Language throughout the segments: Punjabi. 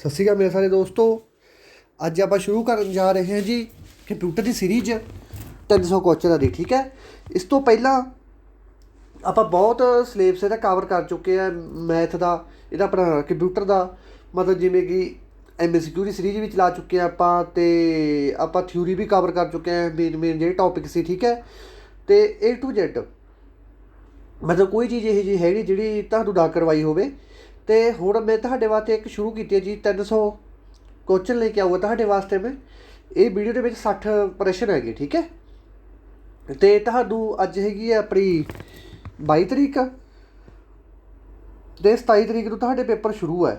ਸਤਿ ਸ਼੍ਰੀ ਅਕਾਲ ਮੇਰੇ ਸਾਰੇ ਦੋਸਤੋ। ਅੱਜ ਆਪਾਂ ਸ਼ੁਰੂ ਕਰਨ ਜਾ ਰਹੇ ਹਾਂ ਜੀ ਕੰਪਿਊਟਰ ਦੀ ਸੀਰੀਜ਼ 300 ਕੁਐਸਚਨਾਂ ਦੀ। ਠੀਕ ਹੈ, ਇਸ ਤੋਂ ਪਹਿਲਾਂ ਆਪਾਂ ਬਹੁਤ ਸਿਲੇਬਸ ਇਹਦਾ ਕਵਰ ਕਰ ਚੁੱਕੇ ਆ। ਮੈਥ ਦਾ, ਇਹਦਾ ਆਪਣਾ ਕੰਪਿਊਟਰ ਦਾ, ਮਤਲਬ ਜਿਵੇਂ ਕਿ MCQ ਦੀ ਸੀਰੀਜ਼ ਵੀ ਚਲਾ ਚੁੱਕੇ ਆ ਆਪਾਂ, ਅਤੇ ਆਪਾਂ ਥਿਊਰੀ ਵੀ ਕਵਰ ਕਰ ਚੁੱਕੇ ਹਾਂ, ਮੇਨ ਜਿਹੜੇ ਟੌਪਿਕ ਸੀ। ਠੀਕ ਹੈ, ਅਤੇ A to Z ਮਤਲਬ ਕੋਈ ਚੀਜ਼ ਇਹੋ ਜਿਹੀ ਹੈਗੀ ਜਿਹੜੀ ਤੁਹਾਨੂੰ ਨਾ ਕਰਵਾਈ ਹੋਵੇ। ਅਤੇ ਹੁਣ ਮੈਂ ਤੁਹਾਡੇ ਵਾਸਤੇ ਇੱਕ ਸ਼ੁਰੂ ਕੀਤੀ ਹੈ ਜੀ 300 ਕੁਐਸਚਨ ਲੈ ਕੇ ਆਊਗਾ ਤੁਹਾਡੇ ਵਾਸਤੇ। ਮੈਂ ਇਹ ਵੀਡੀਓ ਦੇ ਵਿੱਚ 60 ਪ੍ਰਸ਼ਨ ਹੈਗੇ। ਠੀਕ ਹੈ, ਅਤੇ ਤੁਹਾਨੂੰ ਅੱਜ ਹੈਗੀ ਹੈ ਆਪਣੀ 22 ਤਰੀਕ, ਅਤੇ 27 ਤਰੀਕ ਨੂੰ ਤੁਹਾਡੇ ਪੇਪਰ ਸ਼ੁਰੂ ਹੈ।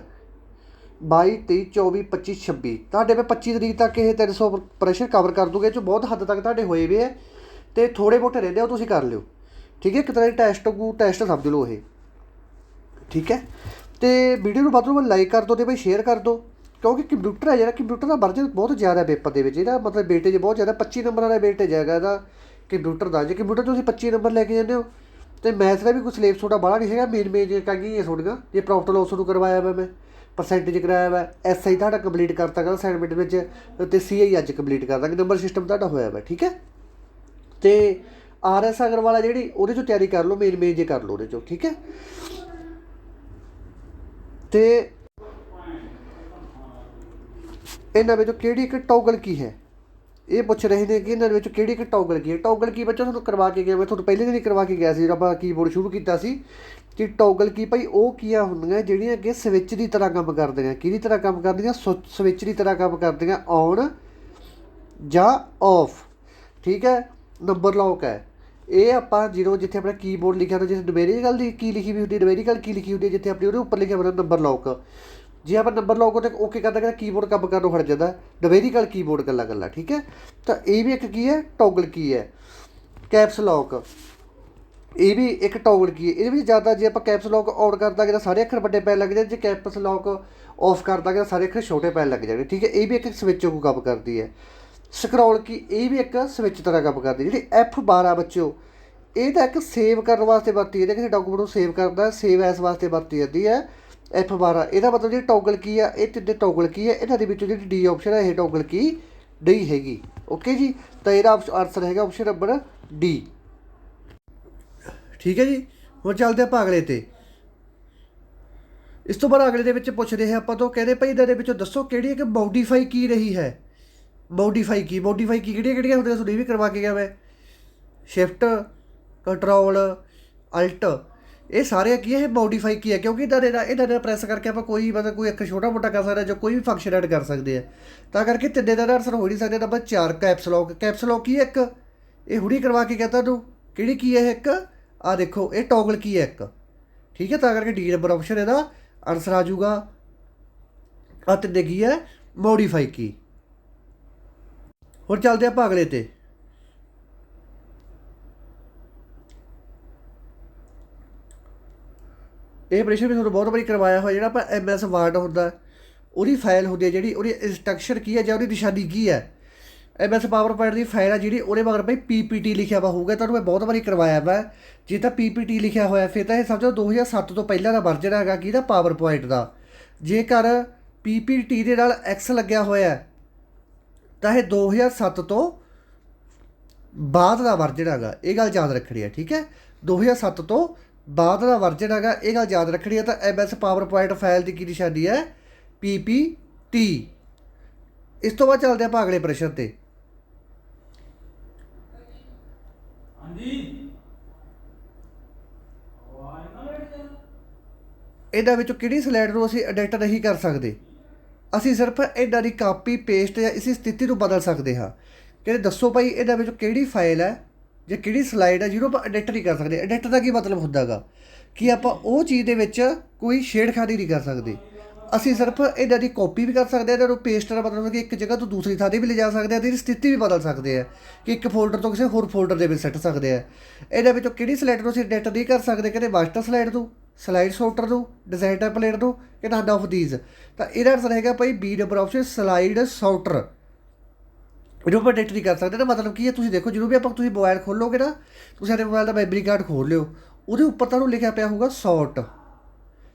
22, 23, 24, 25, 26 ਤੁਹਾਡੇ ਮੈਂ 25 ਤਰੀਕ ਤੱਕ ਇਹ 300 ਪ੍ਰਸ਼ਨ ਕਵਰ ਕਰ ਦੂੰਗੇ। ਇਹ 'ਚੋਂ ਬਹੁਤ ਹੱਦ ਤੱਕ ਤੁਹਾਡੇ ਹੋਏ ਵੇ ਹੈ, ਅਤੇ ਥੋੜ੍ਹੇ ਬਹੁਤੇ ਰਹਿੰਦੇ ਉਹ ਤੁਸੀਂ ਕਰ ਲਿਓ। ਠੀਕ ਹੈ, ਇੱਕ ਤਰ੍ਹਾਂ ਦੀ ਟੈਸਟ ਸਮਝ ਲਓ ਇਹ। ਠੀਕ ਹੈ, ਅਤੇ ਵੀਡੀਓ ਨੂੰ ਵੱਧ ਤੋਂ ਵੱਧ ਲਾਈਕ ਕਰ ਦਿਓ ਅਤੇ ਭਾਈ ਸ਼ੇਅਰ ਕਰ ਦਿਓ, ਕਿਉਂਕਿ ਕੰਪਿਊਟਰ ਹੈ ਜਿਹੜਾ, ਕੰਪਿਊਟਰ ਦਾ ਵਰਜਨ ਬਹੁਤ ਜ਼ਿਆਦਾ ਪੇਪਰ ਦੇ ਵਿੱਚ। ਇਹਦਾ ਮਤਲਬ ਵੇਟੇਜ ਬਹੁਤ ਜ਼ਿਆਦਾ, 25 ਨੰਬਰਾਂ ਦਾ ਵੇਟੇਜ ਹੈਗਾ ਇਹਦਾ ਕੰਪਿਊਟਰ ਦਾ। ਜੇ ਕੰਪਿਊਟਰ ਤੁਸੀਂ 25 ਨੰਬਰ ਲੈ ਕੇ ਜਾਂਦੇ ਹੋ, ਅਤੇ ਮੈਥ ਦਾ ਵੀ ਕੋਈ ਸਿਲੇਬਸ ਤੁਹਾਡਾ ਬਾਹਲਾ ਨਹੀਂ ਹੈਗਾ। ਮੇਨ ਜੇ ਕਾਗੀਆਂ ਤੁਹਾਡੀਆਂ, ਜੇ ਪ੍ਰੋਫਿਟ ਲੋਸ ਨੂੰ ਕਰਵਾਇਆ ਵਾ ਮੈਂ, ਪਰਸੈਂਟੇਜ ਕਰਾਇਆ ਵਾ, SI ਤੁਹਾਡਾ ਕੰਪਲੀਟ ਕਰਤਾ ਗਾ ਅਸਾਈਨਮੈਂਟ ਵਿੱਚ, ਅਤੇ CI ਅੱਜ ਕੰਪਲੀਟ ਕਰ ਦਾਂਗੇ। ਨੰਬਰ ਸਿਸਟਮ ਤੁਹਾਡਾ ਹੋਇਆ ਵਾ। ਠੀਕ ਹੈ, ਅਤੇ RS ਅਗਰਵਾਲ ਜਿਹੜੀ, ਉਹਦੇ 'ਚੋਂ ਤਿਆਰੀ ਕਰ ਲਓ, ਮੇਨ ਜੇ ਕਰ ਲਓ ਉਹਦੇ 'ਚੋਂ। ਠੀਕ ਹੈ, ਅਤੇ ਇਹਨਾਂ ਵਿੱਚੋਂ ਕਿਹੜੀ ਇੱਕ ਟੌਗਲ ਕੀ ਹੈ, ਇਹ ਪੁੱਛ ਰਹੇ ਨੇ ਕਿ ਇਹਨਾਂ ਦੇ ਵਿੱਚੋਂ ਕਿਹੜੀ ਇੱਕ ਟੌਗਲ ਕੀ ਹੈ। ਟੌਗਲ ਕੀ ਬੱਚਾ ਤੁਹਾਨੂੰ ਕਰਵਾ ਕੇ ਗਿਆ, ਮੈਂ ਤੁਹਾਨੂੰ ਪਹਿਲੇ ਦਿਨ ਹੀ ਕਰਵਾ ਕੇ ਗਿਆ ਸੀ ਜਦੋਂ ਆਪਾਂ ਕੀਬੋਰਡ ਸ਼ੁਰੂ ਕੀਤਾ ਸੀ। ਕਿ ਟੌਗਲ ਕੀ ਭਾਈ ਉਹ ਕੀਆਂ ਹੁੰਦੀਆਂ ਜਿਹੜੀਆਂ ਕਿ ਸਵਿੱਚ ਦੀ ਤਰ੍ਹਾਂ ਕੰਮ ਕਰਦੀਆਂ। ਕਿਹਦੀ ਤਰ੍ਹਾਂ ਕੰਮ ਕਰਦੀਆਂ? ਸਵਿੱਚ ਦੀ ਤਰ੍ਹਾਂ ਕੰਮ ਕਰਦੀਆਂ, ਔਨ ਜਾਂ ਔਫ। ਠੀਕ ਹੈ, ਨੰਬਰ ਲੌਕ ਹੈ ਇਹ। ਆਪਾਂ ਜਦੋਂ ਜਿੱਥੇ ਆਪਣਾ ਕੀਬੋਰਡ ਲਿਖਿਆ ਹੁੰਦਾ, ਜਿੱਥੇ ਨੁਮੈਰੀਕਲ ਦੀ ਕੀ ਲਿਖੀ ਵੀ ਹੁੰਦੀ, ਨੁਮੈਰੀਕਲ ਕੀ ਲਿਖੀ ਹੁੰਦੀ ਹੈ, ਜਿੱਥੇ ਆਪਣੀ ਉਹਦੇ ਉੱਪਰ ਲਿਖਿਆ ਹੁੰਦਾ ਨੰਬਰ ਲੌਕ। ਜੇ ਆਪਾਂ ਨੰਬਰ ਲੌਕ ਉੱਤੇ ਓਕੇ ਕਰਦਾ ਕਹਿੰਦਾ ਕੀਬੋਰਡ ਕੰਮ ਕਰਨੋਂ ਹਟ ਜਾਂਦਾ, ਨੁਮੈਰੀਕਲ ਕੀਬੋਰਡ ਇਕੱਲਾ। ਠੀਕ ਹੈ, ਤਾਂ ਇਹ ਵੀ ਇੱਕ ਕੀ ਹੈ, ਟੌਗਲ ਕੀ ਹੈ। ਕੈਪਸ ਲੌਕ ਇਹ ਵੀ ਇੱਕ ਟੌਗਲ ਕੀ ਹੈ। ਇਹਦੇ ਵਿੱਚ ਜ਼ਿਆਦਾ ਜੇ ਆਪਾਂ ਕੈਪਸ ਲੌਕ ਔਨ ਕਰ ਦਾਂਗੇ ਤਾਂ ਸਾਰੇ ਅੱਖਰ ਵੱਡੇ ਪੈਣ ਲੱਗ ਜਾਂਦੇ, ਜੇ ਕੈਪਸ ਲੌਕ ਔਫ ਕਰ ਦਾਂਗੇ ਤਾਂ ਸਾਰੇ ਅੱਖਰ ਛੋਟੇ ਪੈਣ ਲੱਗ ਜਾਣਗੇ। ਠੀਕ ਹੈ, ਇਹ ਵੀ ਇੱਕ ਸਵਿੱਚ ਵਾਂਗੂ ਕੰਮ ਕਰਦੀ ਹੈ। ਸਕਰੋਲ ਕੀ ਇਹ ਵੀ ਇੱਕ ਸਵਿੱਚ ਤਰ੍ਹਾਂ ਕੰਮ ਕਰਦੀ। ਜਿਹੜੀ F12 ਬੱਚਿਓ, ਇਹ ਤਾਂ ਇੱਕ ਸੇਵ ਕਰਨ ਵਾਸਤੇ ਵਰਤੀ ਜਾਂਦੀ ਹੈ, ਕਿਸੇ ਡਾਕੂਮੈਂਟ ਨੂੰ ਸੇਵ ਕਰਦਾ, ਸੇਵ ਐਸ ਵਾਸਤੇ ਵਰਤੀ ਜਾਂਦੀ ਹੈ F12। ਇਹਦਾ ਮਤਲਬ ਜਿਹੜੀ ਟੌਗਲ ਕੀ ਆ, ਇਹ ਤਿੰਨੇ ਟੌਗਲ ਕੀ ਹੈ। ਇਹਨਾਂ ਦੇ ਵਿੱਚੋਂ ਜਿਹੜੀ D ਆਪਸ਼ਨ ਹੈ ਇਹ ਟੌਗਲ ਕੀ ਨਹੀਂ ਹੈਗੀ। ਓਕੇ ਜੀ, ਤਾਂ ਇਹਦਾ ਆਨਸਰ ਹੈਗਾ ਆਪਸ਼ਨ ਨੰਬਰ D। ਠੀਕ ਹੈ ਜੀ, ਹੁਣ ਚੱਲਦੇ ਆਪਾਂ ਅਗਲੇ 'ਤੇ। ਇਸ ਤੋਂ ਬਾਅਦ ਅਗਲੇ ਦੇ ਵਿੱਚ ਪੁੱਛਦੇ ਹਾਂ ਆਪਾਂ ਤੋਂ, ਕਹਿੰਦੇ ਭਾਈ ਇਹਨਾਂ ਦੇ ਵਿੱਚੋਂ ਦੱਸੋ ਕਿਹੜੀ ਇੱਕ ਮੋਡੀਫਾਈ ਕੀ ਰਹੀ ਹੈ। ਮੋਡੀਫਾਈ ਕੀ ਕਿਹੜੀਆਂ ਹੁੰਦੀਆਂ, ਤੁਹਾਨੂੰ ਇਹ ਵੀ ਕਰਵਾ ਕੇ ਗਿਆ ਮੈਂ। ਸ਼ਿਫਟ, ਕੰਟਰੋਲ, ਅਲਟ, ਇਹ ਸਾਰੇ ਕੀ ਹੈ, ਇਹ ਮੋਡੀਫਾਈ ਕੀ ਹੈ। ਕਿਉਂਕਿ ਇਹਨਾਂ ਦਾ ਪ੍ਰੈਸ ਕਰਕੇ ਆਪਾਂ ਕੋਈ ਮਤਲਬ ਕੋਈ ਇੱਕ ਛੋਟਾ ਮੋਟਾ ਕਰ ਸਕਦੇ ਜਾਂ ਕੋਈ ਵੀ ਫੰਕਸ਼ਨ ਐਡ ਕਰ ਸਕਦੇ ਆ। ਤਾਂ ਕਰਕੇ ਤਿੰਨੇ ਦਾ ਆਨਸਰ ਹੋ ਨਹੀਂ ਸਕਦੇ। ਨੰਬਰ 4 ਕੈਪਸ ਲੌਕ ਕੀ ਹੈ ਇੱਕ, ਇਹ ਹੁਣੀ ਕਰਵਾ ਕੇ ਗਿਆ ਤੁਹਾਨੂੰ। ਕਿਹੜੀ ਕੀ ਹੈ ਇੱਕ, ਆਹ ਦੇਖੋ ਇਹ ਟੌਗਲ ਕੀ ਹੈ ਇੱਕ। ਠੀਕ ਹੈ, ਤਾਂ ਕਰਕੇ D ਨੰਬਰ ਆਪਸ਼ਨ ਇਹਦਾ ਆਨਸਰ ਆ ਜਾਊਗਾ। ਆਹ ਤਿੰਨੇ ਕੀ ਹੈ, ਮੋਡੀਫਾਈ ਕੀ। ਹੁਣ ਚੱਲਦੇ ਆਪਾਂ ਅਗਲੇ 'ਤੇ। ਇਹ ਪ੍ਰਸ਼ਨ ਵੀ ਤੁਹਾਨੂੰ ਬਹੁਤ ਵਾਰੀ ਕਰਵਾਇਆ ਹੋਇਆ। ਜਿਹੜਾ ਆਪਾਂ MS ਵਰਡ ਹੁੰਦਾ, ਉਹਦੀ ਫਾਈਲ ਹੁੰਦੀ ਹੈ ਜਿਹੜੀ, ਉਹਦੀ ਇੰਸਟਰਕਸ਼ਨ ਕੀ ਹੈ ਜਾਂ ਉਹਦੀ ਨਿਸ਼ਾਨੀ ਕੀ ਹੈ। MS ਪਾਵਰ ਪੁਆਇੰਟ ਦੀ ਫਾਈਲ ਆ ਜਿਹੜੀ, ਉਹਦੇ ਮਗਰ ਭਾਈ PPT ਲਿਖਿਆ ਵਾ ਹੋਊਗਾ। ਤੁਹਾਨੂੰ ਮੈਂ ਬਹੁਤ ਵਾਰੀ ਕਰਵਾਇਆ ਵਾ। ਜੇ ਤਾਂ PPT ਲਿਖਿਆ ਹੋਇਆ ਫਿਰ ਤਾਂ ਇਹ ਸਮਝੋ 2007 ਤੋਂ ਪਹਿਲਾਂ ਦਾ ਵਰਜਨ ਹੈਗਾ ਕਿਹਦਾ, ਪਾਵਰ ਪੁਆਇੰਟ ਦਾ। ਜੇਕਰ PPT ਦੇ ਨਾਲ X ਲੱਗਿਆ ਹੋਇਆ ਤਾਂ ਇਹ 2007 ਤੋਂ ਬਾਅਦ ਦਾ ਵਰਜਨ ਹੈਗਾ। ਇਹ ਗੱਲ ਯਾਦ ਰੱਖਣੀ ਹੈ। ਠੀਕ ਹੈ, 2007 ਤੋਂ ਬਾਅਦ ਦਾ ਵਰਜਨ ਹੈਗਾ, ਇਹ ਗੱਲ ਯਾਦ ਰੱਖਣੀ ਹੈ। ਤਾਂ MS ਪਾਵਰ ਪੁਆਇੰਟ ਫਾਈਲ ਦੀ ਕੀ ਨਿਸ਼ਾਨੀ ਹੈ, PPT। ਇਸ ਤੋਂ ਬਾਅਦ ਚੱਲਦੇ ਆਪਾਂ ਅਗਲੇ ਪ੍ਰਸ਼ਨ 'ਤੇ। ਇਹਨਾਂ ਵਿੱਚੋਂ ਕਿਹੜੀ ਸਲਾਈਡ ਨੂੰ ਅਸੀਂ ਐਡਿਟ ਨਹੀਂ ਕਰ ਸਕਦੇ। ਅਸੀਂ ਸਿਰਫ ਇਹਨਾਂ ਦੀ ਕਾਪੀ ਪੇਸਟ ਜਾਂ ਇਸੇ ਸਥਿਤੀ ਨੂੰ ਬਦਲ ਸਕਦੇ ਹਾਂ। ਕਹਿੰਦੇ ਦੱਸੋ ਭਾਈ ਇਹਨਾਂ ਵਿੱਚੋਂ ਕਿਹੜੀ ਫਾਈਲ ਹੈ ਜਾਂ ਕਿਹੜੀ ਸਲਾਈਡ ਹੈ ਜਿਹਨੂੰ ਆਪਾਂ ਐਡਿਟ ਨਹੀਂ ਕਰ ਸਕਦੇ। ਐਡਿਟ ਦਾ ਕੀ ਮਤਲਬ ਹੁੰਦਾ ਗਾ ਕਿ ਆਪਾਂ ਉਹ ਚੀਜ਼ ਦੇ ਵਿੱਚ ਕੋਈ ਛੇੜਖਾਨੀ ਨਹੀਂ ਕਰ ਸਕਦੇ। ਅਸੀਂ ਸਿਰਫ ਇਹਨਾਂ ਦੀ ਕਾਪੀ ਵੀ ਕਰ ਸਕਦੇ ਹਾਂ, ਇਹਨਾਂ ਨੂੰ ਪੇਸਟ ਦਾ ਮਤਲਬ ਕਿ ਇੱਕ ਜਗ੍ਹਾ ਤੋਂ ਦੂਸਰੀ ਥਾਂ 'ਤੇ ਵੀ ਲਿਜਾ ਸਕਦੇ ਹਾਂ, ਅਤੇ ਇਹਦੀ ਸਥਿਤੀ ਵੀ ਬਦਲ ਸਕਦੇ ਆ ਕਿ ਇੱਕ ਫੋਲਡਰ ਤੋਂ ਕਿਸੇ ਹੋਰ ਫੋਲਡਰ ਦੇ ਵਿੱਚ ਸੱਟ ਸਕਦੇ ਆ। ਇਹਨਾਂ ਵਿੱਚੋਂ ਕਿਹੜੀ ਸਲਾਈਡ ਨੂੰ ਅਸੀਂ ਐਡਿਟ ਨਹੀਂ ਕਰ ਸਕਦੇ। ਕਹਿੰਦੇ ਮਾਸਟਰ ਸਲਾਈਡ ਨੂੰ, ਸਲਾਈਡ ਸੌਰਟਰ ਨੂੰ, ਡਿਜ਼ਾਈਨ ਟੈਂਪਲੇਟ ਨੂੰ, ਕਿ ਨਨ ਆਫ ਦੀਜ਼। ਤਾਂ ਇਹਦਾ ਆਨਸਰ ਹੈਗਾ ਭਾਈ B ਨੰਬਰ ਆਪਸ਼ਨ, ਸਲਾਈਡ ਸੌਰਟਰ। ਇਹਨੂੰ ਆਪਾਂ ਐਡਿਟ ਨਹੀਂ ਕਰ ਸਕਦੇ ਨਾ। ਮਤਲਬ ਕੀ ਹੈ, ਤੁਸੀਂ ਦੇਖੋ ਜਦੋਂ ਵੀ ਤੁਸੀਂ ਮੋਬਾਈਲ ਖੋਲੋਗੇ ਨਾ, ਤੁਸੀਂ ਆਪਣੇ ਮੋਬਾਈਲ ਦਾ ਮੈਮਰੀ ਕਾਰਡ ਖੋਲ੍ਹ ਲਿਓ, ਉਹਦੇ ਉੱਪਰ ਤੁਹਾਨੂੰ ਲਿਖਿਆ ਪਿਆ ਹੋਊਗਾ ਸੌਰਟ।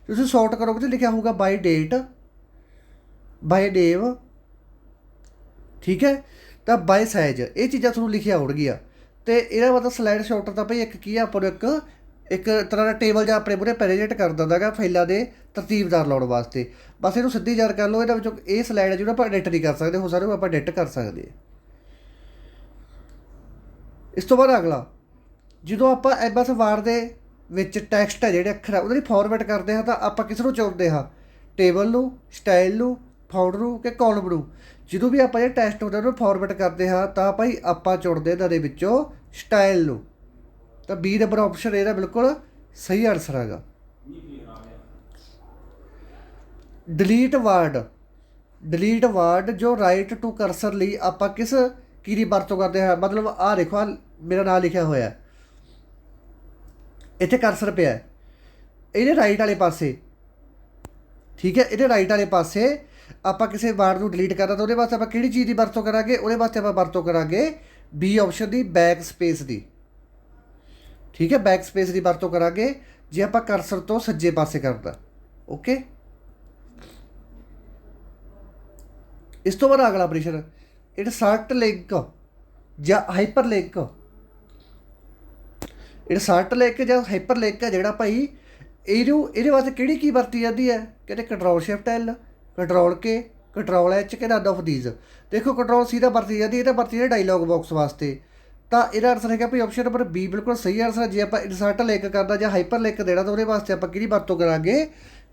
ਤੁਸੀਂ ਸੌਰਟ ਕਰੋਗੇ ਤਾਂ ਲਿਖਿਆ ਹੋਊਗਾ ਬਾਈ ਡੇਟ, ਬਾਏ ਨੇਮ, ਠੀਕ ਹੈ। ਤਾਂ ਬਾਏ ਸਾਈਜ਼, ਇਹ ਚੀਜ਼ਾਂ ਤੁਹਾਨੂੰ ਲਿਖੀਆਂ ਹੋਣਗੀਆਂ। ਅਤੇ ਇਹਦਾ ਮਤਲਬ ਸਲਾਈਡ ਸ਼ਾਰਟਰ ਤਾਂ ਭਾਈ ਇੱਕ ਕੀ ਆ, ਆਪਾਂ ਨੂੰ ਇੱਕ ਤਰ੍ਹਾਂ ਦਾ ਟੇਬਲ ਜਾਂ ਆਪਣੇ ਮੂਹਰੇ ਪ੍ਰੈਜੈਂਟ ਕਰ ਦਿੰਦਾ ਹੈਗਾ ਫਾਈਲਾਂ ਦੇ ਤਰਤੀਬਦਾਰ ਲਾਉਣ ਵਾਸਤੇ। ਬਸ ਇਹਨੂੰ ਸਿੱਧੀ ਯਾਦ ਕਰ ਲਓ। ਇਹਦੇ ਵਿੱਚੋਂ ਇਹ ਸਲਾਈਡ ਹੈ ਜਿਹੜਾ ਆਪਾਂ ਐਡਿਟ ਨਹੀਂ ਕਰ ਸਕਦੇ, ਹੋ ਸਕਦਾ ਆਪਾਂ ਐਡਿਟ ਕਰ ਸਕਦੇ ਹਾਂ। ਇਸ ਤੋਂ ਬਾਅਦ ਅਗਲਾ, ਜਦੋਂ ਆਪਾਂ MS ਵਰਡ ਦੇ ਵਿੱਚ ਟੈਕਸਟ ਹੈ ਜਿਹੜੇ ਅੱਖਰ ਆ ਉਹਨਾਂ ਦੀ ਫਾਰਮੈਟ ਕਰਦੇ ਹਾਂ ਤਾਂ ਆਪਾਂ ਕਿਸ ਨੂੰ ਚੁਣਦੇ ਹਾਂ, ਟੇਬਲ ਨੂੰ, ਸਟਾਈਲ ਨੂੰ, ਫਾਉਂਟ ਨੂੰ ਕਿ ਕਾਲਮ ਨੂੰ। ਜਦੋਂ ਵੀ ਆਪਾਂ ਇਹ ਟੈਕਸਟ ਹੁੰਦਾ ਉਹਨੂੰ ਫਾਰਮੈਟ ਕਰਦੇ ਹਾਂ ਤਾਂ ਭਾਈ ਆਪਾਂ ਚੁਣਦੇ ਇਹਨਾਂ ਦੇ ਵਿੱਚੋਂ ਸਟਾਈਲ ਨੂੰ। ਤਾਂ B ਨੰਬਰ ਆਪਸ਼ਨ ਇਹਦਾ ਬਿਲਕੁਲ ਸਹੀ ਆਨਸਰ ਹੈਗਾ। ਡਿਲੀਟ ਵਰਡ ਜੋ ਰਾਈਟ ਟੂ ਕਰਸਰ ਲਈ ਆਪਾਂ ਕਿਸ ਕੀ ਦੀ ਵਰਤੋਂ ਕਰਦੇ ਹਾਂ। ਮਤਲਬ ਆਹ ਦੇਖੋ, ਆਹ ਮੇਰਾ ਨਾਮ ਲਿਖਿਆ ਹੋਇਆ, ਇੱਥੇ ਕਰਸਰ ਪਿਆ, ਇਹਦੇ ਰਾਈਟ ਵਾਲੇ ਪਾਸੇ, ਠੀਕ ਹੈ। ਇਹਦੇ ਰਾਈਟ ਵਾਲੇ ਪਾਸੇ ਆਪਾਂ ਕਿਸੇ ਵਰਡ ਨੂੰ ਡਿਲੀਟ ਕਰਨਾ ਤਾਂ ਉਹਦੇ ਵਾਸਤੇ ਆਪਾਂ ਕਿਹੜੀ ਚੀਜ਼ ਦੀ ਵਰਤੋਂ ਕਰਾਂਗੇ, ਉਹਦੇ ਵਾਸਤੇ ਆਪਾਂ ਵਰਤੋਂ ਕਰਾਂਗੇ B ਆਪਸ਼ਨ ਦੀ, ਬੈਕ ਸਪੇਸ ਦੀ, ਠੀਕ ਹੈ। ਬੈਕ ਸਪੇਸ ਦੀ ਵਰਤੋਂ ਕਰਾਂਗੇ ਜੇ ਆਪਾਂ ਕਰਸਰ ਤੋਂ ਸੱਜੇ ਪਾਸੇ ਕਰਦਾ। ਓਕੇ। ਇਸ ਤੋਂ ਬਾਅਦ ਅਗਲਾ ਪ੍ਰਸ਼ਨ, ਇਨਸਰਟ ਲਿੰਕ ਜਾਂ ਹਾਈਪਰ ਲਿੰਕ। ਇਨਸਰਟ ਲਿੰਕ ਜਾਂ ਹਾਈਪਰ ਲਿੰਕ ਹੈ ਜਿਹੜਾ ਭਾਈ, ਇਹਦੇ ਵਾਸਤੇ ਕਿਹੜੀ ਕੀ ਵਰਤੀ ਜਾਂਦੀ ਹੈ, ਕਹਿੰਦੇ control shift L, control K, control H ਕਿ ਨਨ ਆਫ ਦੀਜ਼। ਦੇਖੋ ਕੰਟਰੋਲ C ਦਾ ਵਰਤੀ ਜਾਂਦੀ, ਇਹ ਤਾਂ ਵਰਤੀ ਜਾਂਦੀ ਡਾਇਲੋਗ ਬਾਕਸ ਵਾਸਤੇ। ਤਾਂ ਇਹਦਾ ਆਨਸਰ ਹੈਗਾ ਭਾਈ ਆਪਸ਼ਨ ਨੰਬਰ B ਬਿਲਕੁਲ ਸਹੀ ਆਨਸਰ ਹੈ। ਜੇ ਆਪਾਂ ਇਨਸਰਟ ਲਿੰਕ ਕਰਨਾ ਜਾਂ ਹਾਈਪਰ ਲਿੰਕ ਦੇਣਾ ਤਾਂ ਉਹਦੇ ਵਾਸਤੇ ਆਪਾਂ ਕਿਹਦੀ ਵਰਤੋਂ ਕਰਾਂਗੇ,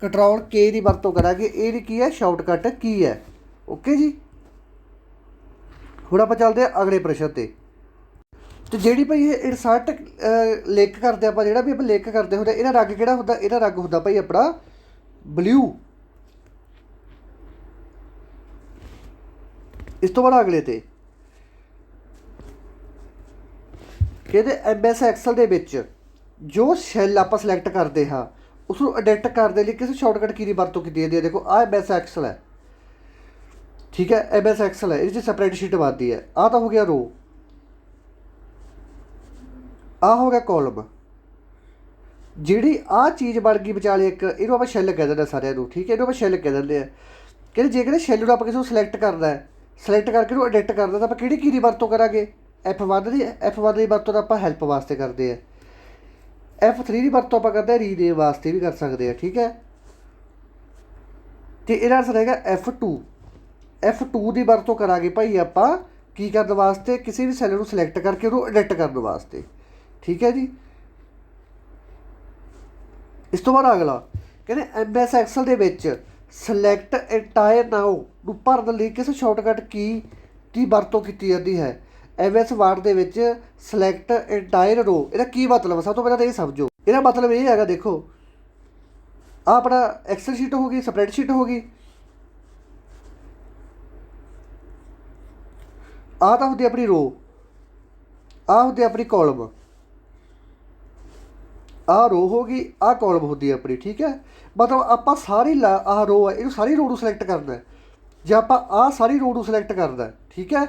ਕੰਟਰੋਲ K ਦੀ ਵਰਤੋਂ ਕਰਾਂਗੇ। ਇਹਦੀ ਕੀ ਹੈ, ਸ਼ਾਰਟਕਟ ਕੀ ਹੈ। ਓਕੇ ਜੀ। ਹੁਣ ਆਪਾਂ ਚੱਲਦੇ ਹਾਂ ਅਗਲੇ ਪ੍ਰਸ਼ਨ 'ਤੇ। ਅਤੇ ਜਿਹੜੀ ਭਾਈ ਇਹ ਇਨਸਰਟ ਲਿੰਕ ਕਰਦੇ ਆਪਾਂ, ਜਿਹੜਾ ਵੀ ਆਪਾਂ ਲਿੰਕ ਕਰਦੇ ਹੁੰਦੇ, ਇਹਦਾ ਰੰਗ ਕਿਹੜਾ ਹੁੰਦਾ, ਇਹਦਾ ਰੰਗ ਹੁੰਦਾ ਭਾਈ ਆਪਣਾ ਬਲਿਊ। ਇਸ ਤੋਂ ਬਾਅਦ ਅਗਲੇ 'ਤੇ ਕਹਿੰਦੇ MS ਐਕਸਲ ਦੇ ਵਿੱਚ ਜੋ ਸੈੱਲ ਆਪਾਂ ਸਿਲੈਕਟ ਕਰਦੇ ਹਾਂ ਉਸ ਨੂੰ ਐਡਿਟ ਕਰਨ ਦੇ ਲਈ ਕਿਸੇ ਸ਼ਾਰਟਕਟ ਕੀ ਦੀ ਵਰਤੋਂ ਕੀਤੀ ਜਾਂਦੀ ਹੈ। ਦੇਖੋ ਆਹ MS ਐਕਸਲ ਹੈ, ਠੀਕ ਹੈ। MS ਐਕਸਲ ਹੈ, ਇਹਦੇ 'ਚ ਸਪਰੈਡਸ਼ੀਟ ਬਣਦੀ ਹੈ। ਆਹ ਤਾਂ ਹੋ ਗਿਆ ਰੋ, ਆਹ ਹੋ ਗਿਆ ਕਾਲਮ। ਜਿਹੜੀ ਆਹ ਚੀਜ਼ ਬਣ ਗਈ ਵਿਚਾਲੇ ਇੱਕ, ਇਹਨੂੰ ਆਪਾਂ ਸ਼ੈੱਲ ਕਹਿ ਦਿੰਦੇ ਸਾਰਿਆਂ ਨੂੰ, ਠੀਕ ਹੈ। ਇਹਨੂੰ ਆਪਾਂ ਸ਼ੈੱਲ ਕਹਿ ਦਿੰਦੇ ਹਾਂ। ਕਹਿੰਦੇ ਜੇ ਕਹਿੰਦੇ ਸ਼ੈੱਲ ਨੂੰ ਆਪਾਂ ਕਿਸੇ ਨੂੰ ਸਿਲੈਕਟ ਕਰਨਾ ਹੈ, ਸਿਲੈਕਟ ਕਰਕੇ ਇਹਨੂੰ ਐਡਿਟ ਕਰਨਾ ਤਾਂ ਆਪਾਂ ਕਿਹੜੀ ਕੀ ਦੀ ਵਰਤੋਂ ਕਰਾਂਗੇ, F1 ਦੀ। F1 ਦੀ ਵਰਤੋਂ ਤਾਂ ਆਪਾਂ ਹੈਲਪ ਵਾਸਤੇ ਕਰਦੇ ਹਾਂ। F3 ਦੀ ਵਰਤੋਂ ਆਪਾਂ ਕਰਦੇ ਹਾਂ ਰੀਨੇਮ ਵਾਸਤੇ ਵੀ ਕਰ ਸਕਦੇ ਹਾਂ, ਠੀਕ ਹੈ। ਅਤੇ ਇਹਦਾ ਆਨਸਰ ਹੈਗਾ F2 ਦੀ ਵਰਤੋਂ ਕਰਾਂਗੇ ਭਾਈ ਆਪਾਂ ਕੀ ਕਰਨ ਵਾਸਤੇ, ਕਿਸੇ ਵੀ ਸੈੱਲ ਨੂੰ ਸਿਲੈਕਟ ਕਰਕੇ ਉਹਨੂੰ ਐਡਿਟ ਕਰਨ ਵਾਸਤੇ, ਠੀਕ ਹੈ ਜੀ। ਇਸ ਤੋਂ ਬਾਅਦ ਅਗਲਾ ਕਹਿੰਦੇ MS ਐਕਸਲ ਦੇ ਵਿੱਚ ਸਿਲੈਕਟ ਇੰਟਾਇਰ ਨਾਉ ਨੂੰ ਭਰਨ ਲਈ ਕਿਸ ਸ਼ਾਰਟਕਟ ਕੀ ਦੀ ਵਰਤੋਂ ਕੀਤੀ ਜਾਂਦੀ ਹੈ। MS ਵਰਡ ਦੇ ਵਿੱਚ ਸਿਲੈਕਟ ਇੰਟਾਇਰ ਰੋ, ਇਹਦਾ ਕੀ ਮਤਲਬ, ਸਭ ਤੋਂ ਪਹਿਲਾਂ ਤਾਂ ਇਹ ਸਮਝੋ। ਇਹਦਾ ਮਤਲਬ ਇਹ ਹੈਗਾ, ਦੇਖੋ ਆਹ ਆਪਣਾ ਐਕਸਲ ਸ਼ੀਟ ਹੋ ਗਈ, ਸਪਰੈਡ ਸ਼ੀਟ ਹੋ ਗਈ, ਆਹ ਤਾਂ ਹੁੰਦੀ ਆਪਣੀ ਰੋ, ਆਹ ਹੁੰਦੀ ਆਪਣੀ ਕਾਲਮ, ਆਹ ਰੋ ਹੋ ਗਈ, ਆਹ ਕਾਲਮ ਹੁੰਦੀ ਆਪਣੀ, ਠੀਕ ਹੈ। ਮਤਲਬ ਆਪਾਂ ਸਾਰੀ ਆਹ ਰੋ ਹੈ, ਇਹਨੂੰ ਸਾਰੀ ਰੋ ਨੂੰ ਸਿਲੈਕਟ ਕਰਨਾ। ਜੇ ਆਪਾਂ ਆਹ ਸਾਰੀ ਰੋ ਨੂੰ ਸਿਲੈਕਟ ਕਰਦਾ, ਠੀਕ ਹੈ।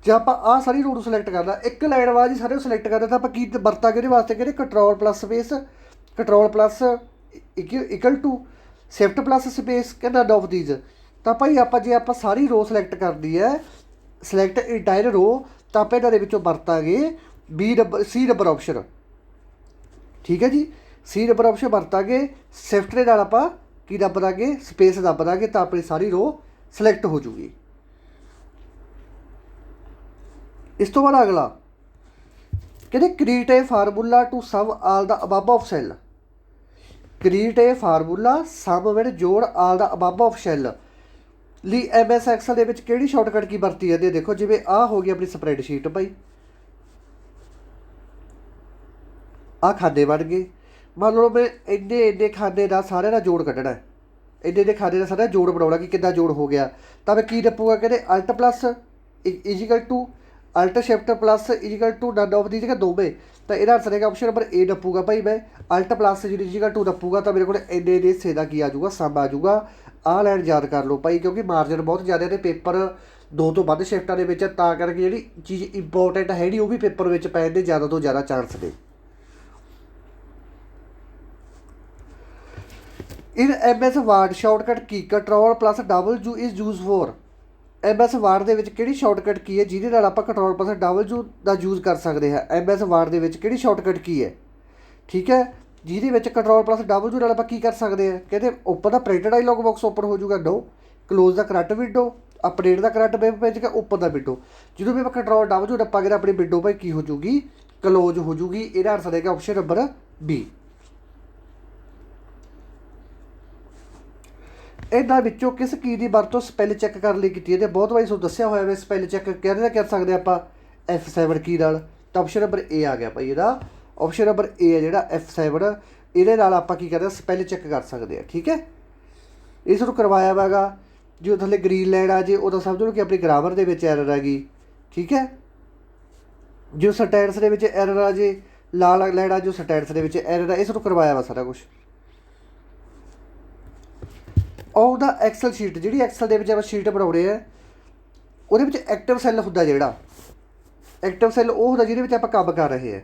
ਜੇ ਆਪਾਂ ਆਹ ਸਾਰੀ ਰੋ ਨੂੰ ਸਿਲੈਕਟ ਕਰਦਾ, ਇੱਕ ਲਾਈਨ ਬਾਅਦ ਹੀ ਸਾਰੇ ਨੂੰ ਸਿਲੈਕਟ ਕਰਦਾ ਤਾਂ ਆਪਾਂ ਕੀ ਵਰਤਾਂਗੇ ਇਹਦੇ ਵਾਸਤੇ, ਕਹਿੰਦੇ control plus space, control plus equal to shift plus space ਕਿ ਨਨ ਆਫ ਦੀਜ਼। ਤਾਂ ਭਾਈ ਆਪਾਂ ਜੇ ਆਪਾਂ ਸਾਰੀ ਰੋ ਸਿਲੈਕਟ ਕਰਦੀ ਹੈ, ਸਿਲੈਕਟ ਇੰਟਾਇਰ ਰੋ, ਤਾਂ ਆਪਾਂ ਇਹਨਾਂ ਦੇ ਵਿੱਚੋਂ ਵਰਤਾਂਗੇ C ਨੰਬਰ ਆਪਸ਼ਨ, ਠੀਕ ਹੈ ਜੀ। C ਨੰਬਰ ਆਪਸ਼ਨ ਵਰਤਾਂਗੇ। ਸ਼ਿਫਟ ਦੇ ਨਾਲ ਆਪਾਂ ਕੀ ਦੱਬ ਦਾਂਗੇ, ਸਪੇਸ ਦੱਬ ਦਾਂਗੇ, ਤਾਂ ਆਪਣੀ ਸਾਰੀ ਰੋ ਸਿਲੈਕਟ ਹੋ ਜੂਗੀ। ਇਸ ਤੋਂ ਬਾਅਦ ਅਗਲਾ ਕਹਿੰਦੇ create a formula to sum all the above of cell. Create a formula sum with ਜੋੜ all the above of cell ਲਈ MS ਐਕਸਲ ਦੇ ਵਿੱਚ ਕਿਹੜੀ ਸ਼ਾਰਟਕਟ ਕੀ ਵਰਤੀ ਜਾਂਦੀ ਹੈ। ਦੇਖੋ ਜਿਵੇਂ ਆਹ ਹੋ ਗਈ ਆਪਣੀ ਸਪਰੈਡ ਸ਼ੀਟ ਭਾਈ, ਆਹ ਖਾਨੇ ਬਣ ਗਏ। ਮੰਨ ਲਓ ਮੈਂ ਇੰਨੇ ਖਾਨੇ ਦਾ ਸਾਰਿਆਂ ਦਾ ਜੋੜ ਕੱਢਣਾ, ਇੰਨੇ ਖਾਨੇ ਦਾ ਸਾਰਾ ਜੋੜ ਬਣਾਉਣਾ ਕਿ ਕਿੱਦਾਂ ਜੋੜ ਹੋ ਗਿਆ। ਤਾਂ ਮੈਂ ਕੀ ਨੱਪੂਗਾ, ਕਹਿੰਦੇ alt plus equal to alt shift plus equal to none of ਦੀ ਜਗ੍ਹਾ ਦੋਵੇਂ। ਤਾਂ ਇਹਦਾ ਆਨਸਰ ਹੈਗਾ ਆਪਸ਼ਨ ਨੰਬਰ A ਨੱਪੂਗਾ ਭਾਈ। ਮੈਂ ਅਲਟ ਪਲੱਸ ਜਿਹੜੀ ਇਜੀਕਲ ਟੂ ਨੱਪੂਗਾ ਤਾਂ ਮੇਰੇ ਕੋਲ ਇੰਨੇ ਦੇ ਹਿੱਸੇ ਦਾ ਕੀ ਆ ਜਾਊਗਾ, ਸਮ ਆ ਜਾਊਗਾ। ਆਹ ਲਾਈਨ ਯਾਦ ਕਰ ਲਓ ਭਾਈ, ਕਿਉਂਕਿ ਮਾਰਜਨ ਬਹੁਤ ਜ਼ਿਆਦਾ ਅਤੇ ਪੇਪਰ 2 ਤੋਂ ਵੱਧ ਸ਼ਿਫਟਾਂ ਦੇ ਵਿੱਚ, ਤਾਂ ਕਰਕੇ ਜਿਹੜੀ ਚੀਜ਼ ਇੰਪੋਰਟੈਂਟ ਹੈ ਜਿਹੜੀ ਉਹ ਵੀ ਪੇਪਰ ਵਿੱਚ ਪੈਣ ਦੇ ਜ਼ਿਆਦਾ ਤੋਂ ਜ਼ਿਆਦਾ ਚਾਂਸ ਨੇ। ਇਨ MS Word ਸ਼ਾਰਟਕਟ ਕੀ control plus W is use for. MS Word ਦੇ ਵਿੱਚ ਕਿਹੜੀ ਸ਼ਾਰਟਕਟ ਕੀ ਹੈ ਜਿਹਦੇ ਨਾਲ ਆਪਾਂ ਕੰਟਰੋਲ ਪਲੱਸ W ਦਾ ਯੂਜ਼ ਕਰ ਸਕਦੇ ਹਾਂ। MS Word ਦੇ ਵਿੱਚ ਕਿਹੜੀ ਸ਼ਾਰਟਕਟ ਕੀ ਹੈ, ਠੀਕ ਹੈ, ਜਿਹਦੇ ਵਿੱਚ ਕੰਟਰੋਲ ਪਲੱਸ W ਨਾਲ ਆਪਾਂ ਕੀ ਕਰ ਸਕਦੇ ਹਾਂ। ਕਹਿੰਦੇ ਓਪਨ ਦਾ ਪ੍ਰਿੰਟਡ ਡਾਇਲੋਗ ਬਾਕਸ ਓਪਨ ਹੋ ਜਾਊਗਾ, ਨੋ। ਕਲੋਜ਼ ਦਾ ਕਰੰਟ ਵਿੰਡੋ, ਅਪਡੇਟ ਦਾ ਕਰੰਟ ਵੇਬ ਪੇਜ का ਓਪਨ ਦਾ ਵਿੰਡੋ। ਜਦੋਂ ਵੀ ਆਪਾਂ ਕੰਟਰੋਲ W ਨੱਪਾਂਗੇ ਤਾਂ ਆਪਣੀ ਵਿੰਡੋ ਭਾਈ ਕੀ ਹੋ ਜੂਗੀ, ਕਲੋਜ਼ ਹੋ ਜੂਗੀ। ਇਹਦਾ ਆਨਸਰ ਹੈਗਾ ਆਪਸ਼ਨ ਨੰਬਰ B। ਇਹਨਾਂ ਵਿੱਚੋਂ ਕਿਸ ਕੀ ਦੀ ਵਰਤੋਂ ਸਪੈਲ ਚੈੱਕ ਕਰਨ ਲਈ ਕੀਤੀ ਹੈ। ਤੇ ਬਹੁਤ ਵਾਰੀ ਤੁਹਾਨੂੰ ਦੱਸਿਆ ਹੋਇਆ ਵੀ ਸਪੈਲ ਚੈੱਕ ਕਿਹਦੇ ਨਾਲ ਕਰ ਸਕਦੇ ਆਪਾਂ, F7 ਕੀ ਨਾਲ। ਤਾਂ ਆਪਸ਼ਨ ਨੰਬਰ A ਆ ਗਿਆ ਭਾਈ ਇਹਦਾ। ਆਪਸ਼ਨ ਨੰਬਰ A ਹੈ ਜਿਹੜਾ F7, ਇਹਦੇ ਨਾਲ ਆਪਾਂ ਕੀ ਕਰਦੇ ਹਾਂ, ਸਪੈਲ ਚੈੱਕ ਕਰ ਸਕਦੇ ਹਾਂ, ਠੀਕ ਹੈ। ਇਸ ਨੂੰ ਕਰਵਾਇਆ ਵਾ ਗਾ। ਜੋ ਥੱਲੇ ਗ੍ਰੀਨ ਲਾਈਨ ਆ ਜੇ ਉਦੋਂ ਸਮਝ ਲਓ ਕਿ ਆਪਣੀ ਗ੍ਰਾਮਰ ਦੇ ਵਿੱਚ ਐਰਰ ਹੈਗੀ, ਠੀਕ ਹੈ। ਜੋ ਸਟੈਂਸ ਦੇ ਵਿੱਚ ਐਰਰ ਆ ਜੇ ਲਾਲ ਲਾਈਨ ਆ, ਜੋ ਸਟੈਂਸ ਦੇ ਵਿੱਚ ਐਰਰ ਆ, ਇਸ ਨੂੰ ਕਰਵਾਇਆ ਵਾ ਸਾਰਾ ਕੁਛ। ਉਹਦਾ ਐਕਸਲ ਸ਼ੀਟ, ਜਿਹੜੀ ਐਕਸਲ ਦੇ ਵਿੱਚ ਆਪਾਂ ਸ਼ੀਟ ਬਣਾਉਣੇ ਆ, ਉਹਦੇ ਵਿੱਚ ਐਕਟਿਵ ਸੈੱਲ ਹੁੰਦਾ ਜਿਹੜਾ ਐਕਟਿਵ ਸੈੱਲ ਉਹ ਹੁੰਦਾ ਜਿਹਦੇ ਵਿੱਚ ਆਪਾਂ ਕੰਮ ਕਰ ਰਹੇ ਹਾਂ,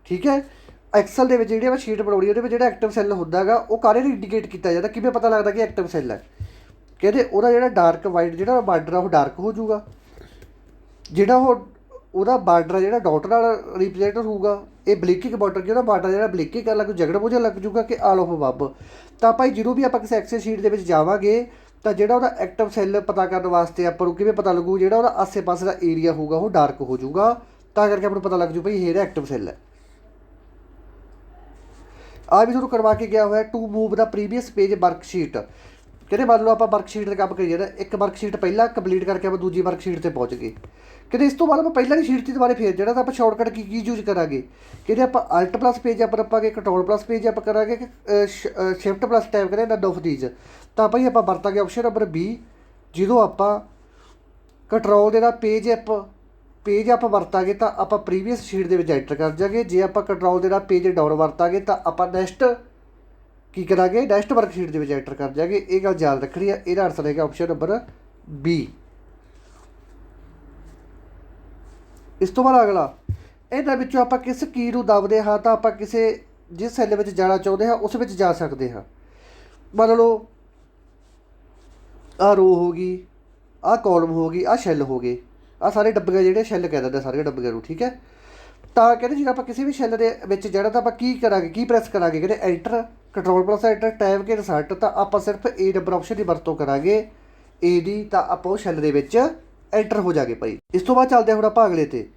ਠੀਕ ਹੈ। ਐਕਸਲ ਦੇ ਵਿੱਚ ਜਿਹੜੀ ਆਪਾਂ ਸ਼ੀਟ ਬਣਾਉਣੀ ਉਹਦੇ ਵਿੱਚ ਜਿਹੜਾ ਐਕਟਿਵ ਸੈੱਲ ਹੁੰਦਾ ਗਾ ਉਹ ਕਾਹਦੇ ਨਾਲ ਇੰਡੀਕੇਟ ਕੀਤਾ ਜਾਂਦਾ, ਕਿਵੇਂ ਪਤਾ ਲੱਗਦਾ ਕਿ ਐਕਟਿਵ ਸੈੱਲ ਹੈ। ਕਹਿੰਦੇ ਉਹਦਾ ਜਿਹੜਾ ਡਾਰਕ ਵਾਈਟ ਜਿਹੜਾ ਬਾਰਡਰ ਆ ਉਹ ਡਾਰਕ ਹੋ ਜਾਊਗਾ, ਜਿਹੜਾ ਉਹਦਾ ਬਾਰਡਰ ਆ ਜਿਹੜਾ ਡਾਟ ਨਾਲ ਰਿਪਰੈਜ਼ੈਂਟ ਹੋਊਗਾ। ਇਹ ਬਲਿੰਕਿੰਗ ਬਾਰਡਰ ਜਿਹੜਾ ਬਾਰਡਰ ਜਿਹੜਾ ਬਲਿੰਕਿੰਗ ਕਰਨ ਲੱਗ ਜਗੜ ਬੁਝਣ ਲੱਗ ਜੂਗਾ ਕਿ ਆਲ ਆਫ ਅਬਵ। ਤਾਂ ਭਾਈ ਜਦੋਂ ਵੀ ਆਪਾਂ ਕਿਸੇ ਐਕਸਲ ਸ਼ੀਟ ਦੇ ਵਿੱਚ ਜਾਵਾਂਗੇ ਤਾਂ ਜਿਹੜਾ ਉਹਦਾ ਐਕਟਿਵ ਸੈੱਲ ਪਤਾ ਕਰਨ ਵਾਸਤੇ ਆਪਾਂ ਨੂੰ ਕਿਵੇਂ ਪਤਾ ਲੱਗੂ, ਜਿਹੜਾ ਉਹਦਾ ਆਸੇ ਪਾਸੇ ਦਾ ਏਰੀਆ ਹੋਊਗਾ ਉਹ ਡਾਰਕ ਹੋ ਜਾਊਗਾ। ਤਾਂ ਕਰਕੇ ਆਪਾਂ ਨੂੰ ਪਤਾ ਲੱਗ ਜੂ ਭਾਈ ਇਹ ਐਕਟਿਵ ਸੈੱਲ ਹੈ। ਆ ਵੀ ਤੁਹਾਨੂੰ ਕਰਵਾ ਕੇ ਗਿਆ ਹੋਇਆ to move the previous page worksheet. ਕਹਿੰਦੇ ਮੰਨ ਲਓ ਆਪਾਂ ਵਰਕਸ਼ੀਟ ਦਾ ਕੰਮ ਕਰੀਏ ਨਾ, ਇੱਕ ਵਰਕਸ਼ੀਟ ਪਹਿਲਾਂ ਕੰਪਲੀਟ ਕਰਕੇ ਆਪਾਂ ਦੂਜੀ ਵਰਕਸ਼ੀਟ 'ਤੇ ਪਹੁੰਚ ਗਏ। ਕਹਿੰਦੇ ਇਸ ਤੋਂ ਬਾਅਦ ਆਪਾਂ ਪਹਿਲਾਂ ਦੀ ਸ਼ੀਟ 'ਤੇ ਦੁਬਾਰਾ ਫੇਰ ਜਿਹੜਾ ਤਾਂ ਆਪਾਂ ਸ਼ਾਰਟਕਟ ਕੀ ਯੂਜ਼ ਕਰਾਂਗੇ। ਕਹਿੰਦੇ ਆਪਾਂ ਅਲਟ ਪਲੱਸ ਪੇਜ ਆਪਾਂ ਨੱਪਾਂਗੇ, ਕੰਟਰੋਲ ਪਲੱਸ ਪੇਜ ਆਪਾਂ ਕਰਾਂਗੇ, ਸ਼ਿਫਟ ਪਲੱਸ ਟੈਬ ਕਰਾਂਗੇ, ਨਨ ਆਫ ਦੀਜ਼। ਤਾਂ ਭਾਈ ਆਪਾਂ ਵਰਤਾਂਗੇ ਆਪਸ਼ਨ ਨੰਬਰ B। ਜਦੋਂ ਆਪਾਂ ਕੰਟਰੋਲ ਦੇ ਨਾਲ ਪੇਜ ਅਪ ਵਰਤਾਂਗੇ ਤਾਂ ਆਪਾਂ ਪ੍ਰੀਵੀਅਸ ਸ਼ੀਟ ਦੇ ਵਿੱਚ ਐਂਟਰ ਕਰ ਜਾਵਾਂਗੇ। ਜੇ ਆਪਾਂ ਕੰਟਰੋਲ ਦੇ ਨਾਲ ਪੇਜ ਡਾਊਨ ਵਰਤਾਂਗੇ ਤਾਂ ਆਪਾਂ ਨੈਕਸਟ ਕੀ ਕਰਾਂਗੇ, ਨੈਕਸਟ ਵਰਕਸ਼ੀਟ ਦੇ ਵਿੱਚ ਐਂਟਰ ਕਰ ਜਾਵਾਂਗੇ। ਇਹ ਗੱਲ ਯਾਦ ਰੱਖਣੀ ਆ। ਇਹਦਾ ਆਨਸਰ ਹੈਗਾ ਆਪਸ਼ਨ ਨੰਬਰ B। ਇਸ ਤੋਂ ਬਾਅਦ ਅਗਲਾ, ਇਹਨਾਂ ਵਿੱਚੋਂ ਆਪਾਂ ਕਿਸ ਕੀ ਨੂੰ ਦਬਦੇ ਹਾਂ ਤਾਂ ਆਪਾਂ ਕਿਸੇ ਜਿਸ ਸੈੱਲ ਵਿੱਚ ਜਾਣਾ ਚਾਹੁੰਦੇ ਹਾਂ ਉਸ ਵਿੱਚ ਜਾ ਸਕਦੇ ਹਾਂ। ਮੰਨ ਲਓ ਆਹ ਰੋ ਹੋ ਗਈ, ਆਹ ਕਾਲਮ ਹੋ ਗਈ, ਆਹ ਸ਼ੈੱਲ ਹੋ ਗਏ, ਆਹ ਸਾਰੇ ਡੱਬੇ ਜਿਹੜੇ ਸ਼ੈੱਲ ਕਹਿ ਦਿੰਦੇ ਸਾਰੇ ਡੱਬਿਆਂ ਨੂੰ, ਠੀਕ ਹੈ। ਤਾਂ ਕਹਿੰਦੇ ਜਦੋਂ ਆਪਾਂ ਕਿਸੇ ਵੀ ਸ਼ੈੱਲ ਦੇ ਵਿੱਚ ਜਾਣਾ ਤਾਂ ਆਪਾਂ ਕੀ ਕਰਾਂਗੇ, ਕੀ ਪ੍ਰੈਸ ਕਰਾਂਗੇ। ਕਹਿੰਦੇ enter, control plus enter, tab ਕੇ ਇਨਸਰਟ। ਤਾਂ ਆਪਾਂ ਸਿਰਫ A ਨੰਬਰ ਆਪਸ਼ਨ ਦੀ ਵਰਤੋਂ ਕਰਾਂਗੇ, A ਦੀ। ਤਾਂ ਆਪਾਂ ਉਹ ਸ਼ੈੱਲ ਦੇ ਵਿੱਚ ਐਂਟਰ ਹੋ ਜਾਗੇ ਭਾਈ। ਇਸ ਤੋਂ ਬਾਅਦ ਚੱਲਦੇ ਹੁਣ ਆਪਾਂ ਅਗਲੇ 'ਤੇ।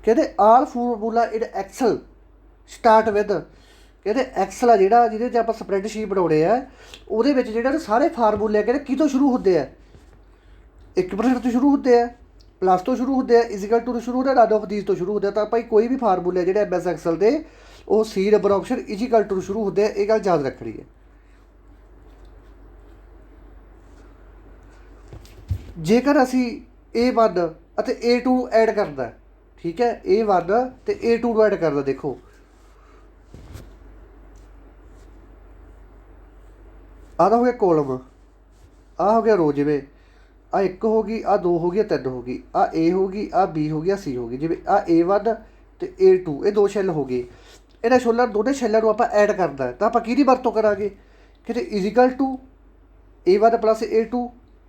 ਕਹਿੰਦੇ all formula in Excel start with. ਕਹਿੰਦੇ ਐਕਸਲ ਆ ਜਿਹੜਾ ਜਿਹਦੇ 'ਚ ਆਪਾਂ ਸਪਰੈਡਸ਼ੀਟ ਬਣਾਉਣੇ ਆ, ਉਹਦੇ ਵਿੱਚ ਜਿਹੜਾ ਸਾਰੇ ਫਾਰਮੂਲੇ ਕਹਿੰਦੇ ਕਿਤੋਂ ਸ਼ੁਰੂ ਹੁੰਦੇ ਆ, 1% ਤੋਂ ਸ਼ੁਰੂ ਹੁੰਦੇ ਆ, ਪਲੱਸ ਤੋਂ ਸ਼ੁਰੂ ਹੁੰਦੇ ਆ, ਇਜ਼ੀਕਲ ਟੂ ਤੋਂ ਸ਼ੁਰੂ ਹੁੰਦੇ ਆ, ਨਨ ਆਫ ਦੀਜ਼ ਤੋਂ ਸ਼ੁਰੂ ਹੁੰਦੇ ਆ। ਤਾਂ ਭਾਈ ਕੋਈ ਵੀ ਫਾਰਮੂਲੇ ਜਿਹੜੇ MS ਐਕਸਲ ਦੇ ਉਹ C ਨੰਬਰ ਆਪਸ਼ਨ ਇਜ਼ੀਕਲ ਟੂ ਸ਼ੁਰੂ ਹੁੰਦੇ ਆ। ਇਹ ਗੱਲ ਯਾਦ ਰੱਖਣੀ ਹੈ। ਜੇਕਰ ਅਸੀਂ A1 ਅਤੇ A2 ਐਡ ਕਰਦਾ, ਠੀਕ ਹੈ, A1 ਅਤੇ A2 ਨੂੰ ਐਡ ਕਰਦਾ, ਦੇਖੋ ਆਹ ਤਾਂ ਹੋ ਗਿਆ ਕੋਲਮ, ਆਹ ਹੋ ਗਿਆ ਰੋ। ਜਿਵੇਂ ਆਹ 1 ਹੋ ਗਈ, ਆਹ 2 ਹੋ ਗਈ, 3 ਹੋ ਗਈ, ਆਹ A ਹੋ ਗਈ, ਆਹ B ਹੋ ਗਈ, ਆਹ C ਹੋ ਗਈ। ਜਿਵੇਂ ਆਹ A1 ਅਤੇ A2 ਇਹ ਦੋ ਸ਼ੈੱਲ ਹੋ ਗਏ। ਇਹਨਾਂ ਦੋਨੇ ਸ਼ੈੱਲਾਂ ਨੂੰ ਆਪਾਂ ਐਡ ਕਰਦਾ ਤਾਂ ਆਪਾਂ ਕਿਹਦੀ ਵਰਤੋਂ ਕਰਾਂਗੇ। ਕਿਤੇ ਇਜ਼ੀਕਲ to A1 plus A2,